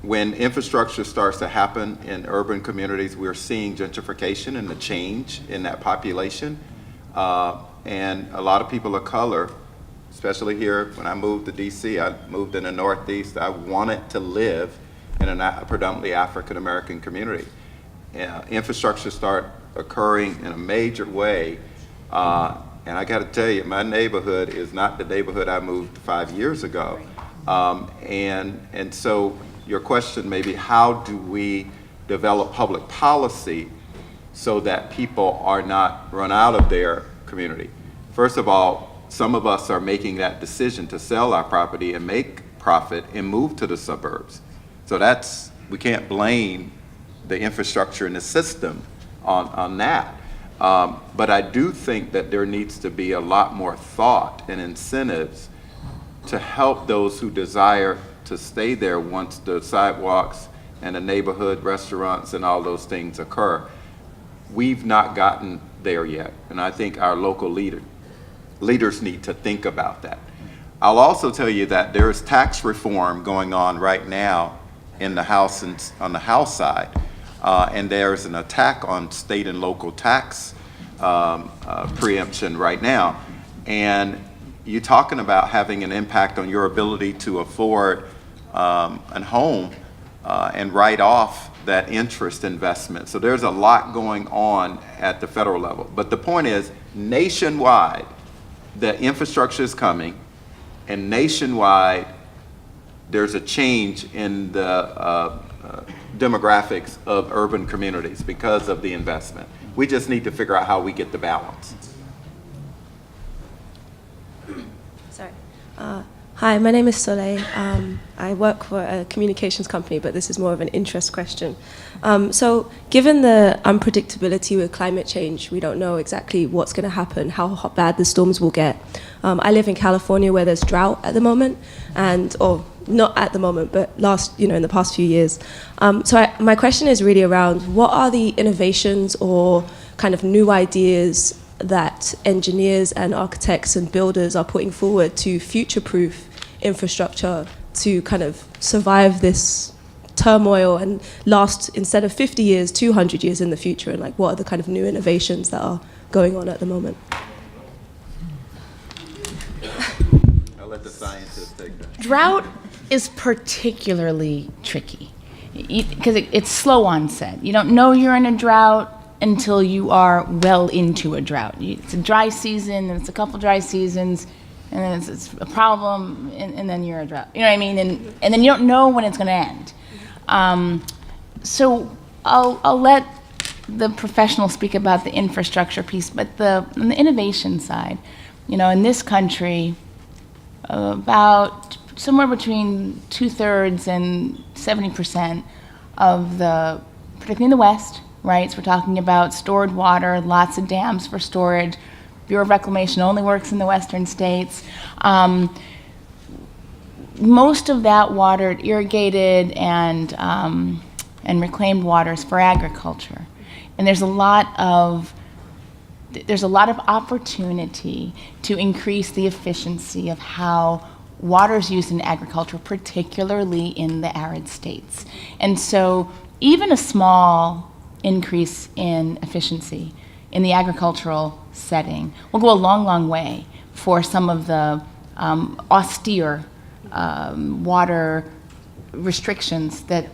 when infrastructure starts to happen in urban communities, we're seeing gentrification and the change in that population. And a lot of people of color, especially here, when I moved to DC, I moved in the Northeast, I wanted to live in a predominantly African-American community. Infrastructure started occurring in a major way. And I gotta tell you, my neighborhood is not the neighborhood I moved 5 years ago. And so your question may be, how do we develop public policy so that people are not run out of their community? First of all, some of us are making that decision to sell our property and make profit and move to the suburbs. So we can't blame the infrastructure and the system on that. But I do think that there needs to be a lot more thought and incentives to help those who desire to stay there once the sidewalks and the neighborhood restaurants and all those things occur. We've not gotten there yet, and I think our local leaders need to think about that. I'll also tell you that there is tax reform going on right now in the House and on the House side, and there's an attack on state and local tax preemption right now. And you're talking about having an impact on your ability to afford a home and write off that interest investment. So there's a lot going on at the federal level. But the point is, nationwide, the infrastructure is coming, and nationwide, there's a change in the demographics of urban communities because of the investment. We just need to figure out how we get the balance. Sorry. Hi, my name is Soleil. I work for a communications company, but this is more of an interest question. So given the unpredictability with climate change, we don't know exactly what's going to happen, how bad the storms will get. I live in California where there's drought at the moment, or not at the moment, but in the past few years. My question is really around what are the innovations or kind of new ideas that engineers and architects and builders are putting forward to future-proof infrastructure to kind of survive this turmoil and last, instead of 50 years, 200 years in the future, and like what are the kind of new innovations that are going on at the moment? I'll let the scientists take that. Drought is particularly tricky because it's slow onset. You don't know you're in a drought until you are well into a drought. It's a dry season, and it's a couple dry seasons, and then it's a problem, and then you're a drought. You know what I mean? And then you don't know when it's going to end. So I'll let the professional speak about the infrastructure piece, but on the innovation side, in this country, about somewhere between 2/3 and 70% of particularly in the West, right? So we're talking about stored water, lots of dams for storage. Bureau of Reclamation only works in the western states. Most of that water irrigated and reclaimed waters for agriculture, and there's a lot of opportunity to increase the efficiency of how water is used in agriculture, particularly in the arid states. And so even a small increase in efficiency in the agricultural setting will go a long, long way for some of the austere water restrictions that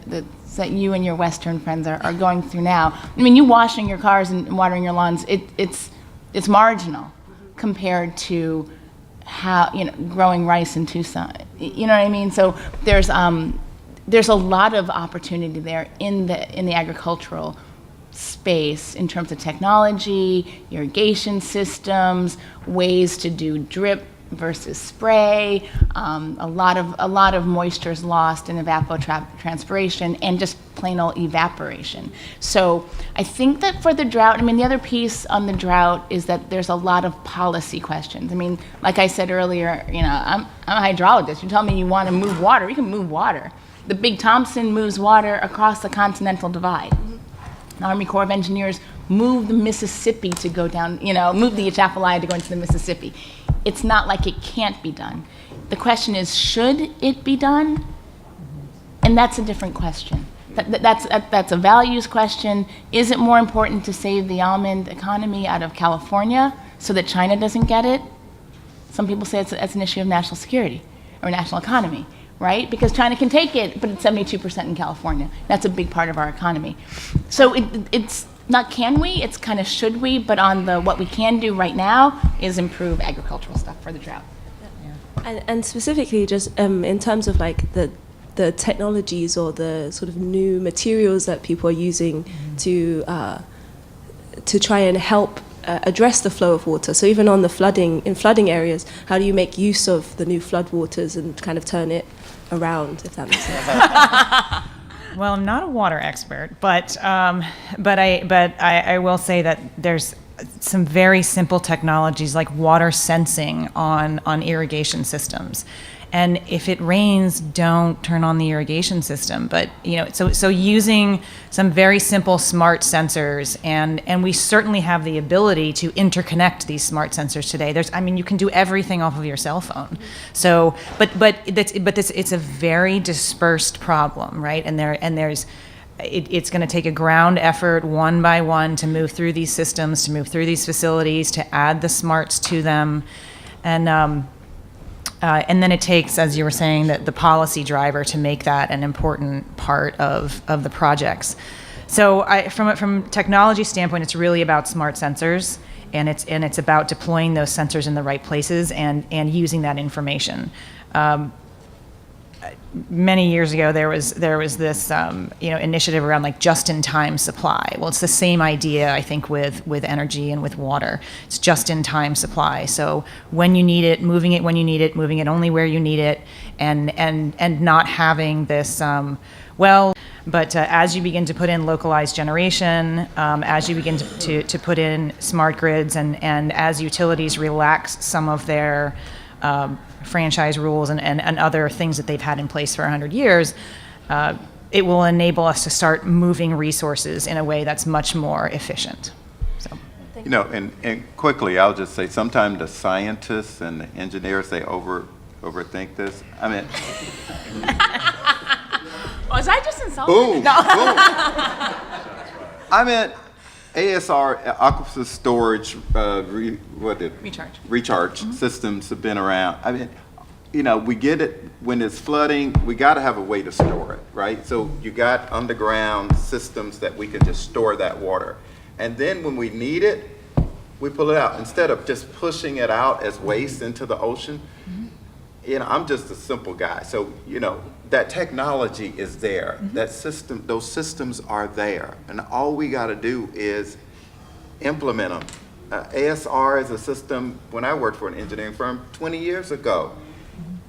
you and your Western friends are going through now. I mean, you washing your cars and watering your lawns, it's marginal compared to how, growing rice in Tucson. You know what I mean? So there's a lot of opportunity there in the agricultural space in terms of technology, irrigation systems, ways to do drip versus spray. A lot of moisture is lost in evapotranspiration and just plain old evaporation. So I think that for the drought, the other piece on the drought is that there's a lot of policy questions. Like I said earlier, I'm a hydrologist. You tell me you want to move water, we can move water. The Big Thompson moves water across the Continental Divide. The Army Corps of Engineers moved the Mississippi to go down, moved the Atchafalaya to go into the Mississippi. It's not like it can't be done. The question is, should it be done? And that's a different question. That's a values question. Is it more important to save the almond economy out of California so that China doesn't get it? Some people say it's an issue of national security or national economy, right? Because China can take it, but it's 72% in California. That's a big part of our economy. So it's not can we, it's kind of should we, but on what we can do right now is improve agricultural stuff for the drought. And specifically, just in terms of like the technologies or the sort of new materials that people are using to try and help address the flow of water. So even on the flooding areas, how do you make use of the new flood waters and kind of turn it around, if that makes sense? Well, I'm not a water expert, but I will say that there's some very simple technologies like water sensing on irrigation systems. And if it rains, don't turn on the irrigation system. But so using some very simple smart sensors, and we certainly have the ability to interconnect these smart sensors today. You can do everything off of your cell phone. So, it's a very dispersed problem, right? It's going to take a ground effort, one by one, to move through these systems, to move through these facilities, to add the smarts to them, and then it takes, as you were saying, the policy driver to make that an important part of the projects. So from a technology standpoint, it's really about smart sensors, and it's about deploying those sensors in the right places and using that information. Many years ago, there was this initiative around like just-in-time supply. Well, it's the same idea, I think, with energy and with water. It's just-in-time supply. So when you need it, moving it when you need it, moving it only where you need it, and not having this. But as you begin to put in localized generation, as you begin to put in smart grids, and as utilities relax some of their franchise rules and other things that they've had in place for 100 years, it will enable us to start moving resources in a way that's much more efficient. So. And quickly, I'll just say, sometimes the scientists and the engineers, they overthink this. Was I just insulted? Boom, No. boom. ASR, aquifer storage, recharge systems have been around. We get it when it's flooding. We got to have a way to store it, right? So you got underground systems that we can just store that water, and then when we need it, we pull it out instead of just pushing it out as waste into the ocean. I'm just a simple guy, so that technology is there. That system, those systems are there, and all we got to do is implement them. ASR is a system. When I worked for an engineering firm 20 years ago,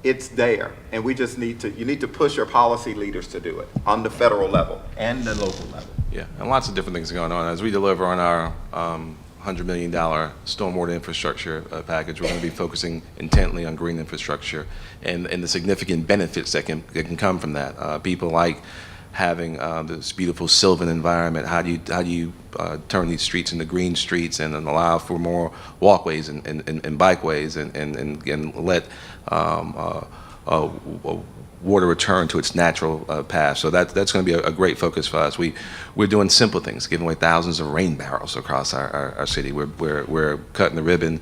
it's there, and we just need to. You need to push your policy leaders to do it on the federal level and the local level. Yeah, and lots of different things going on as we deliver on our $100 million stormwater infrastructure package. We're going to be focusing intently on green infrastructure and the significant benefits that can come from that. People like having this beautiful sylvan environment. How do you turn these streets into green streets and allow for more walkways and bikeways and let water return to its natural path. So that's going to be a great focus for us. We're doing simple things, giving away thousands of rain barrels across our city. We're cutting the ribbon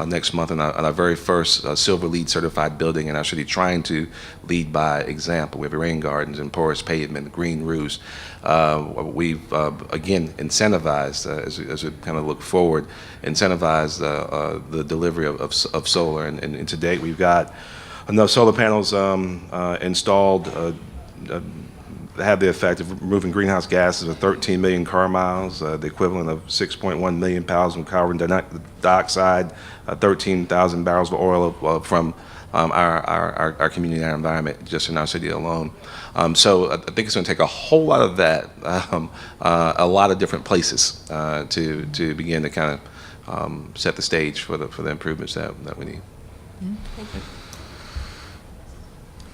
next month on our very first Silver LEED certified building in our city, trying to lead by example. We have rain gardens and porous pavement, green roofs. We've again incentivized, as we kind of look forward, incentivized the delivery of solar. And to date, we've got enough solar panels installed that have the effect of removing greenhouse gases of 13 million car miles, the equivalent of 6.1 million pounds of carbon dioxide, 13,000 barrels of oil from our community and our environment just in our city alone. So I think it's going to take a whole lot of that, a lot of different places to begin to kind of set the stage for the improvements that we need. Thank you.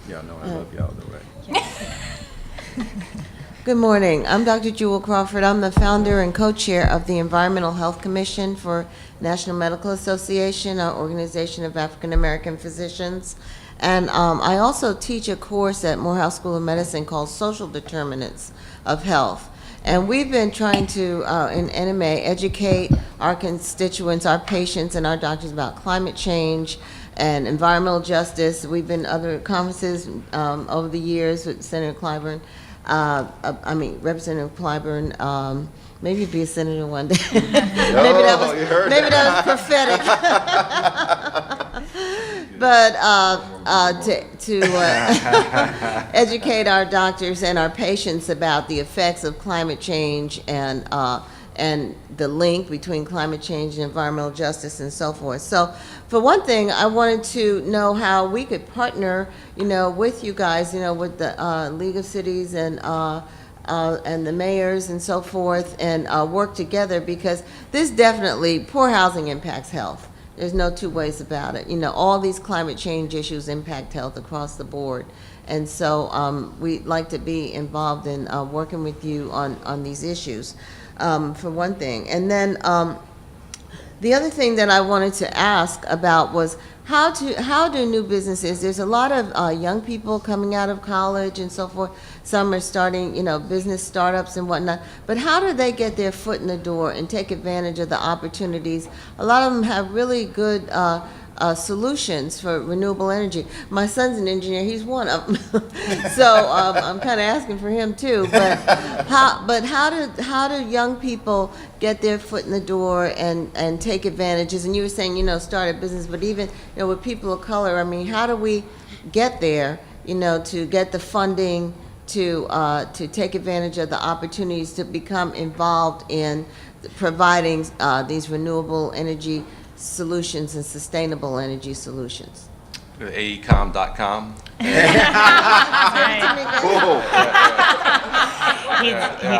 Y'all know I love y'all, though, right? Good morning. I'm Dr. Jewel Crawford. I'm the founder and co-chair of the Environmental Health Commission for National Medical Association, our organization of African American physicians. And I also teach a course at Morehouse School of Medicine called Social Determinants of Health. And we've been trying to, in NMA, educate our constituents, our patients, and our doctors about climate change and environmental justice. We've been other conferences over the years with Senator Clyburn. Representative Clyburn. Maybe you'd be a senator one day. maybe that was prophetic. But to educate our doctors and our patients about the effects of climate change and the link between climate change and environmental justice and so forth. So for one thing, I wanted to know how we could partner, with you guys, with the League of Cities and the mayors and so forth, and work together, because this definitely, poor housing impacts health. There's no two ways about it. All these climate change issues impact health across the board. And so we'd like to be involved in working with you on these issues. For one thing. And then the other thing that I wanted to ask about was how do new businesses, there's a lot of young people coming out of college and so forth, some are starting, business startups and whatnot, but how do they get their foot in the door and take advantage of the opportunities? A lot of them have really good solutions for renewable energy. My son's an engineer; he's one of them. So I'm kind of asking for him too. But how do young people get their foot in the door and take advantages? And you were saying, start a business, but even with people of color, how do we get there? To get the funding to take advantage of the opportunities to become involved in providing these renewable energy solutions and sustainable energy solutions. AECom.com.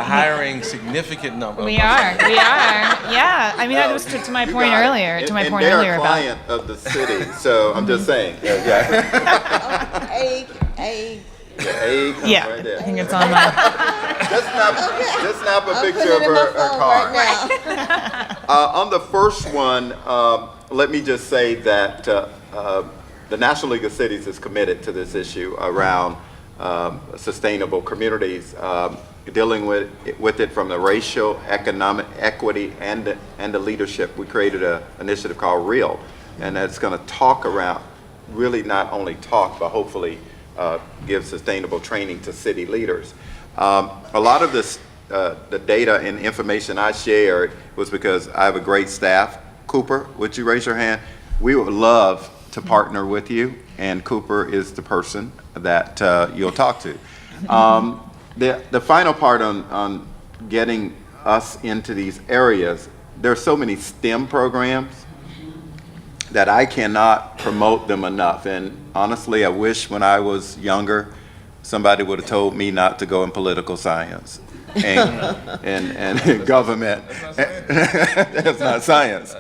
Hiring significant number. We are. Yeah. That was to my point earlier. And about they're a client of the city, so I'm just saying. Yeah, right there. I think it's on my. Just snap a picture of her car. Right now. On the first one, let me just say that the National League of Cities is committed to this issue around sustainable communities, dealing with it from the racial, economic equity, and the leadership. We created an initiative called REAL, and that's going to talk around, really not only talk, but hopefully give sustainable training to city leaders. A lot of this, the data and information I shared was because I have a great staff. Cooper, would you raise your hand? We would love to partner with you, and Cooper is the person that you'll talk to. The final part on getting us into these areas, there are so many STEM programs that I cannot promote them enough. And honestly, I wish when I was younger, somebody would have told me not to go in political science and government. That's not science.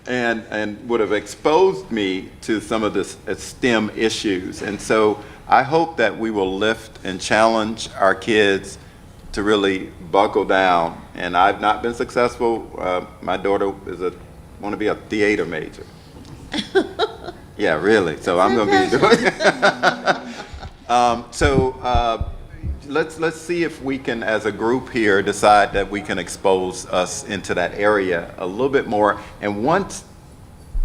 And would have exposed me to some of the STEM issues. And so I hope that we will lift and challenge our kids to really buckle down. And I've not been successful. My daughter want to be a theater major. Yeah, really. So I'm going to be doing. Let's see if we can, as a group here, decide that we can expose us into that area a little bit more. And once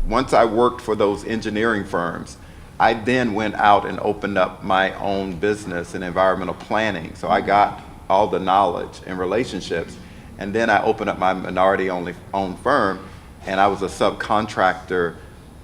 I worked for those engineering firms, I then went out and opened up my own business in environmental planning. So I got all the knowledge and relationships, and then I opened up my minority-only owned firm, and I was a subcontractor,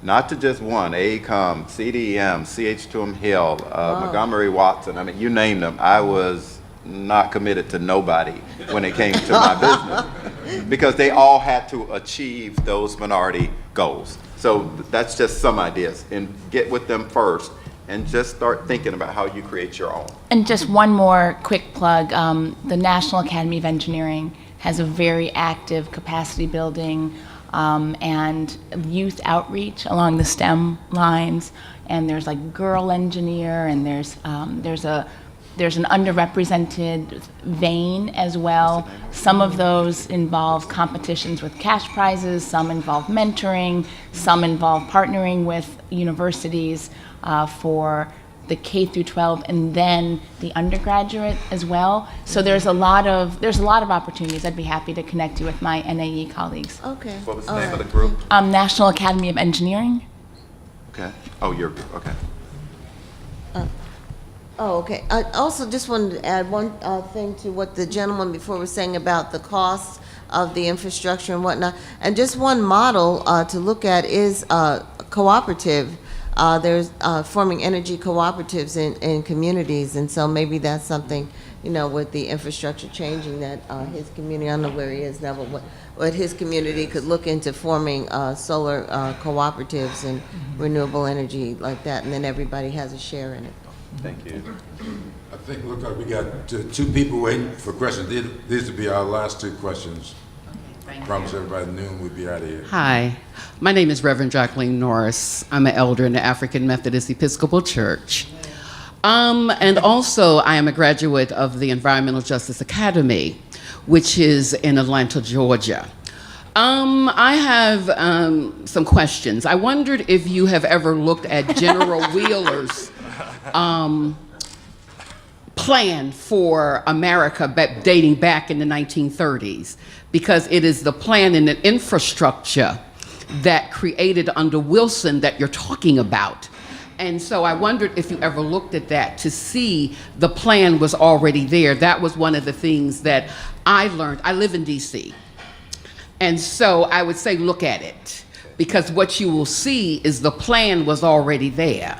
not to just one, AECOM, CDM, CH2M Hill, Montgomery Watson, I mean, you name them. I was not committed to nobody when it came to my business, because they all had to achieve those minority goals. So that's just some ideas, and get with them first and just start thinking about how you create your own. And just one more quick plug, the National Academy of Engineering has a very active capacity building and youth outreach along the STEM lines, and there's like Girl Engineer, and there's an underrepresented vein as well. Some of those involve competitions with cash prizes, some involve mentoring, some involve partnering with universities for the K through 12 and then the undergraduate as well. So there's a lot of opportunities. I'd be happy to connect you with my NAE colleagues. Okay. What was the name of the group? National Academy of Engineering. Okay. Oh, your group. Okay. Okay. I also just wanted to add one thing to what the gentleman before was saying about the costs of the infrastructure and whatnot. And just one model to look at is cooperative. There's forming energy cooperatives in communities, and so maybe that's something, with the infrastructure changing, that his community, I don't know where he is now, but what his community could look into forming solar cooperatives and renewable energy like that, and then everybody has a share in it. Thank you. I think, look like we got two people waiting for questions. These will be our last two questions. Promise everybody at noon we'll be out of here. Hi, my name is Reverend Jacqueline Norris. I'm an elder in the African Methodist Episcopal Church. And also I am a graduate of the Environmental Justice Academy, which is in Atlanta, Georgia. I have some questions. I wondered if you have ever looked at General Wheeler's plan for America dating back in the 1930s, because it is the plan and the infrastructure that created under Wilson that you're talking about. And so I wondered if you ever looked at that to see the plan was already there. That was one of the things that I learned. I live in DC. And so I would say look at it, because what you will see is the plan was already there.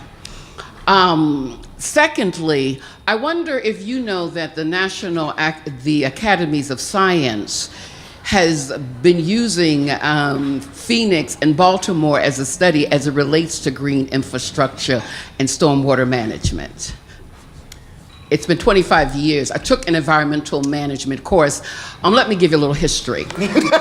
Secondly, I wonder if you know that the Academies of Science has been using Phoenix and Baltimore as a study as it relates to green infrastructure and stormwater management. It's been 25 years. I took an environmental management course. Let me give you a little history. Wait a minute.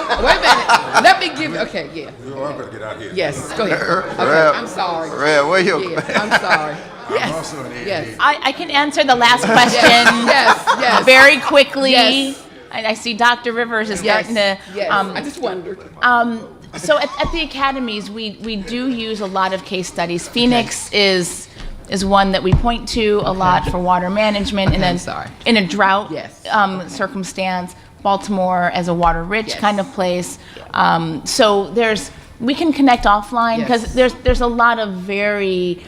Let me give you, okay, yeah. We're all going to get out here. Yes, go ahead. Okay, I'm sorry. Where you? Yeah, I'm sorry. I'm also an Yes. I can answer the last question yes. very quickly. Yes. I see Dr. Rivers is starting to. Yes. I just wondered. So at the academies, we do use a lot of case studies. Phoenix is one that we point to a lot for water management in a drought circumstance. Baltimore as a water-rich kind of place. So we can connect offline, because there's a lot of very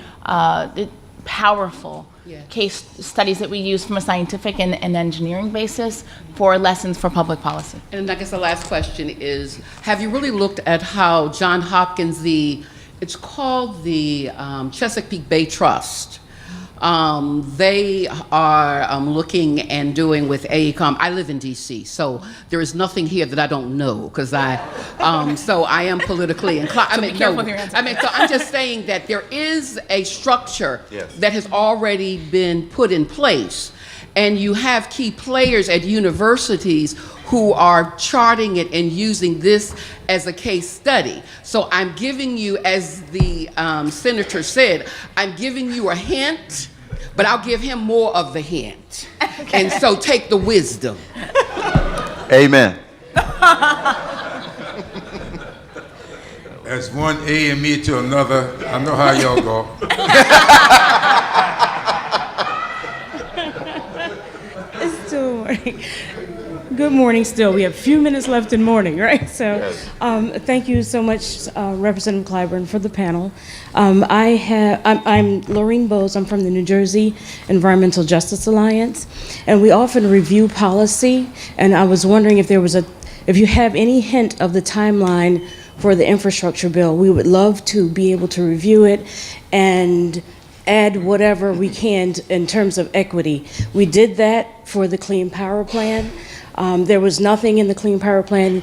powerful case studies that we use from a scientific and engineering basis for lessons for public policy. And I guess the last question is, have you really looked at how Johns Hopkins, it's called the Chesapeake Bay Trust, they are looking and doing with AECOM. I live in DC, so there is nothing here that I don't know, because so I am politically inclined. So be careful with your answer. So I'm just saying that there is a structure that has already been put in place, and you have key players at universities who are charting it and using this as a case study. So I'm giving you, as the senator said, I'm giving you a hint, but I'll give him more of the hint. Okay. And so take the wisdom. Amen. As one A and me to another, I know how y'all go. It's still morning. Good morning still. We have a few minutes left in morning, right? So thank you so much, Representative Clyburn, for the panel. I'm Laureen Bowes. I'm from the New Jersey Environmental Justice Alliance, and we often review policy, and I was wondering if you have any hint of the timeline for the infrastructure bill. We would love to be able to review it and add whatever we can in terms of equity. We did that for the Clean Power Plan. There was nothing in the Clean Power Plan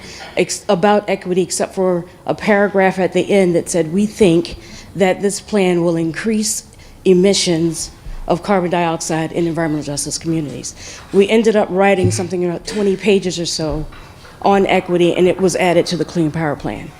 about equity except for a paragraph at the end that said, we think that this plan will increase emissions of carbon dioxide in environmental justice communities. We ended up writing something about 20 pages or so on equity, and it was added to the Clean Power Plan.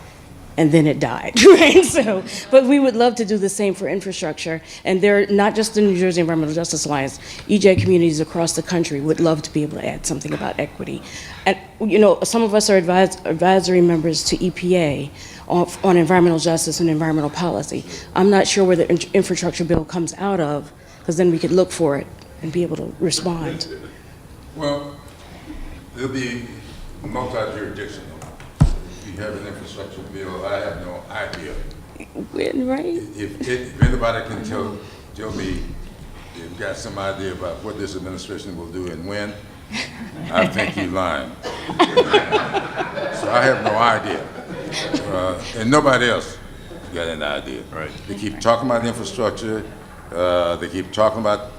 And then it died, right? So, but we would love to do the same for infrastructure. And they're not just the New Jersey Environmental Justice Alliance, EJ communities across the country would love to be able to add something about equity. And, you know, some of us are advisory members to EPA on environmental justice and environmental policy. I'm not sure where the infrastructure bill comes out of, because then we could look for it and be able to respond. Well, it'll be multi-jurisdictional. If you have an infrastructure bill, I have no idea. When, right? If anybody can tell me you've got some idea about what this administration will do and when, I think you're lying. So I have no idea. And nobody else got any idea. Right. They keep talking about infrastructure. They keep talking about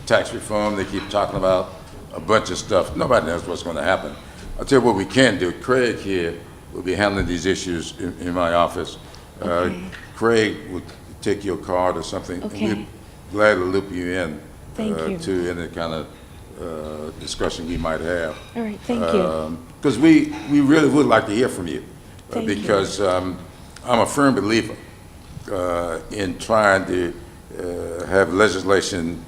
tax reform. They keep talking about a bunch of stuff. Nobody knows what's going to happen. I'll tell you what we can do. Craig here will be handling these issues in my office. Craig will take your card or something. Okay. We'd gladly loop you in Thank you. to any kind of discussion we might have. All right, thank you. Because we really would like to hear from you. Thank you. Because I'm a firm believer in trying to have legislation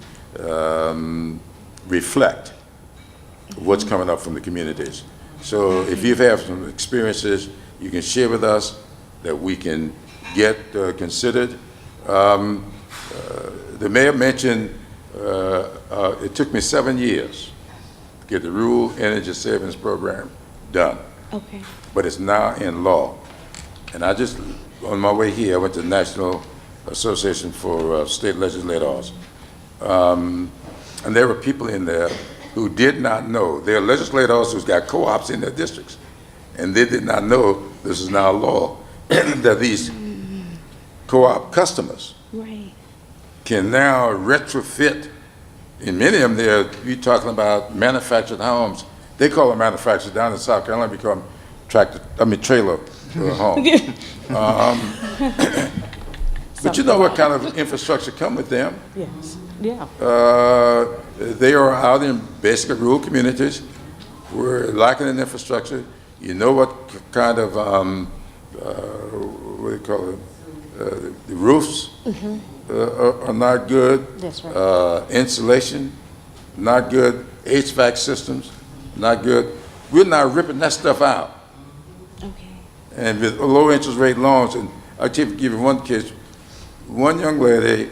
reflect what's coming up from the communities. So if you have some experiences you can share with us that we can get considered. The mayor mentioned it took me 7 years to get the Rural Energy Savings Program done. Okay. But it's now in law. And I just, on my way here, I went to the National Association for State Legislators. And there were people in there who did not know. There are legislators who's got co-ops in their districts, and they did not know this is now law, that these co-op customers can now retrofit. In many of them, you're talking about manufactured homes. They call them manufactured. Down in South Carolina, we call them trailer home. But you know what kind of infrastructure come with them? Yes. Yeah. They are out in basically rural communities. We're lacking in infrastructure. You know what kind of what do you call it? The roofs are not good. That's right. Insulation, not good. HVAC systems, not good. We're now ripping that stuff out. Okay. And with low interest rate loans, and I'll give you one case. One young lady,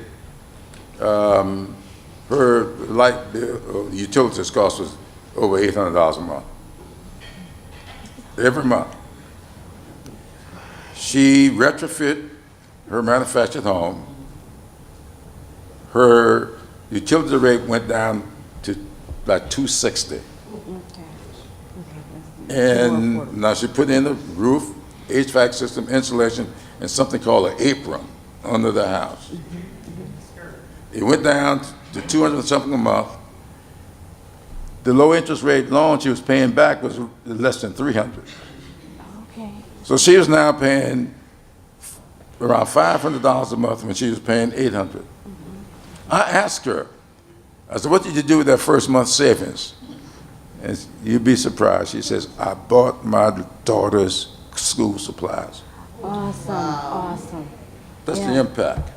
her light bill, utilities cost was over $800 a month. Every month. She retrofit her manufactured home. Her utility rate went down to about $260. And now she put in a roof, HVAC system, insulation, and something called an apron under the house. It went down to $200 something a month. The low interest rate loan she was paying back was less than $300. Okay. So she was now paying around $500 a month when she was paying $800. I asked her, I said, what did you do with that first month's savings? And you'd be surprised. She says, I bought my daughter's school supplies. Awesome. Awesome. That's the impact.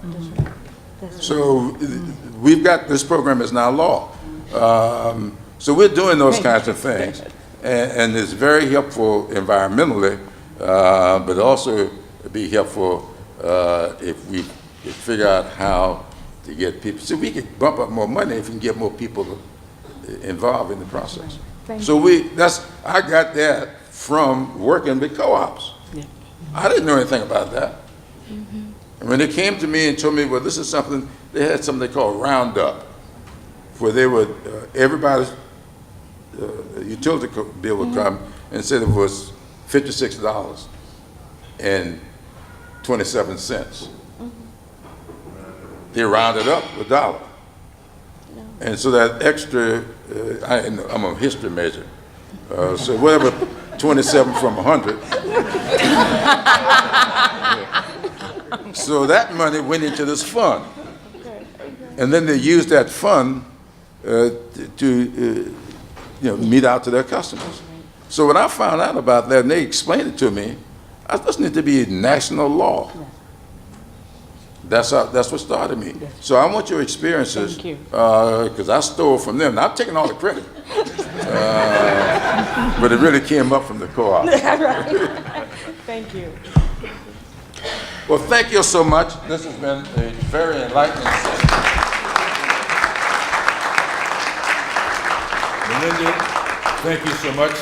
So we've got, this program is now law. So we're doing those kinds of things. And it's very helpful environmentally, but also it'd be helpful if we could figure out how to get people. So we could bump up more money if we can get more people involved in the process. So I got that from working with co-ops. Yeah. I didn't know anything about that. And when they came to me and told me, well, this is something, they had something they call Roundup, where they would, everybody's utility bill would come and said it was $56.27. They rounded up a dollar. And so that extra, I'm a history major, so whatever 27 from 100. So that money went into this fund. And then they used that fund to mete out to their customers. So when I found out about that and they explained it to me, I thought this needed to be national law. That's what started me. So I want your experiences, because I stole from them. Now, I'm taking all the credit, but it really came up from the co-op. Thank you. Well, thank you so much. This has been a very enlightening session. Melinda, thank you so much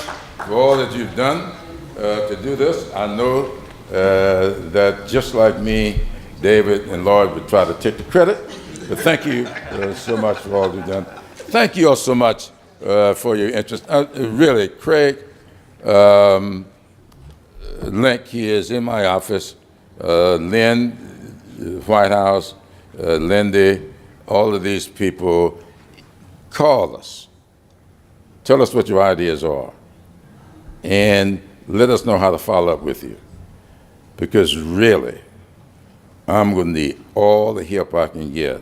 for all that you've done to do this. I know that just like me, David and Lloyd would try to take the credit, but thank you so much for all you've done. Thank you all so much for your interest. Really, Craig Link, he is in my office. Lynn, White House, Lindy, all of these people, call us. Tell us what your ideas are. And let us know how to follow up with you. Because really, I'm going to need all the help I can get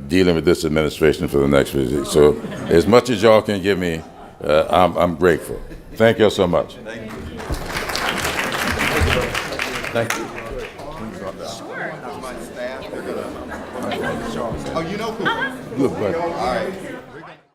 dealing with this administration for the next visit. So as much as y'all can give me, I'm grateful. Thank you so much. Thank you. Thank you. Sure. My staff, they're gonna. Oh, you know who? Look, buddy. All right.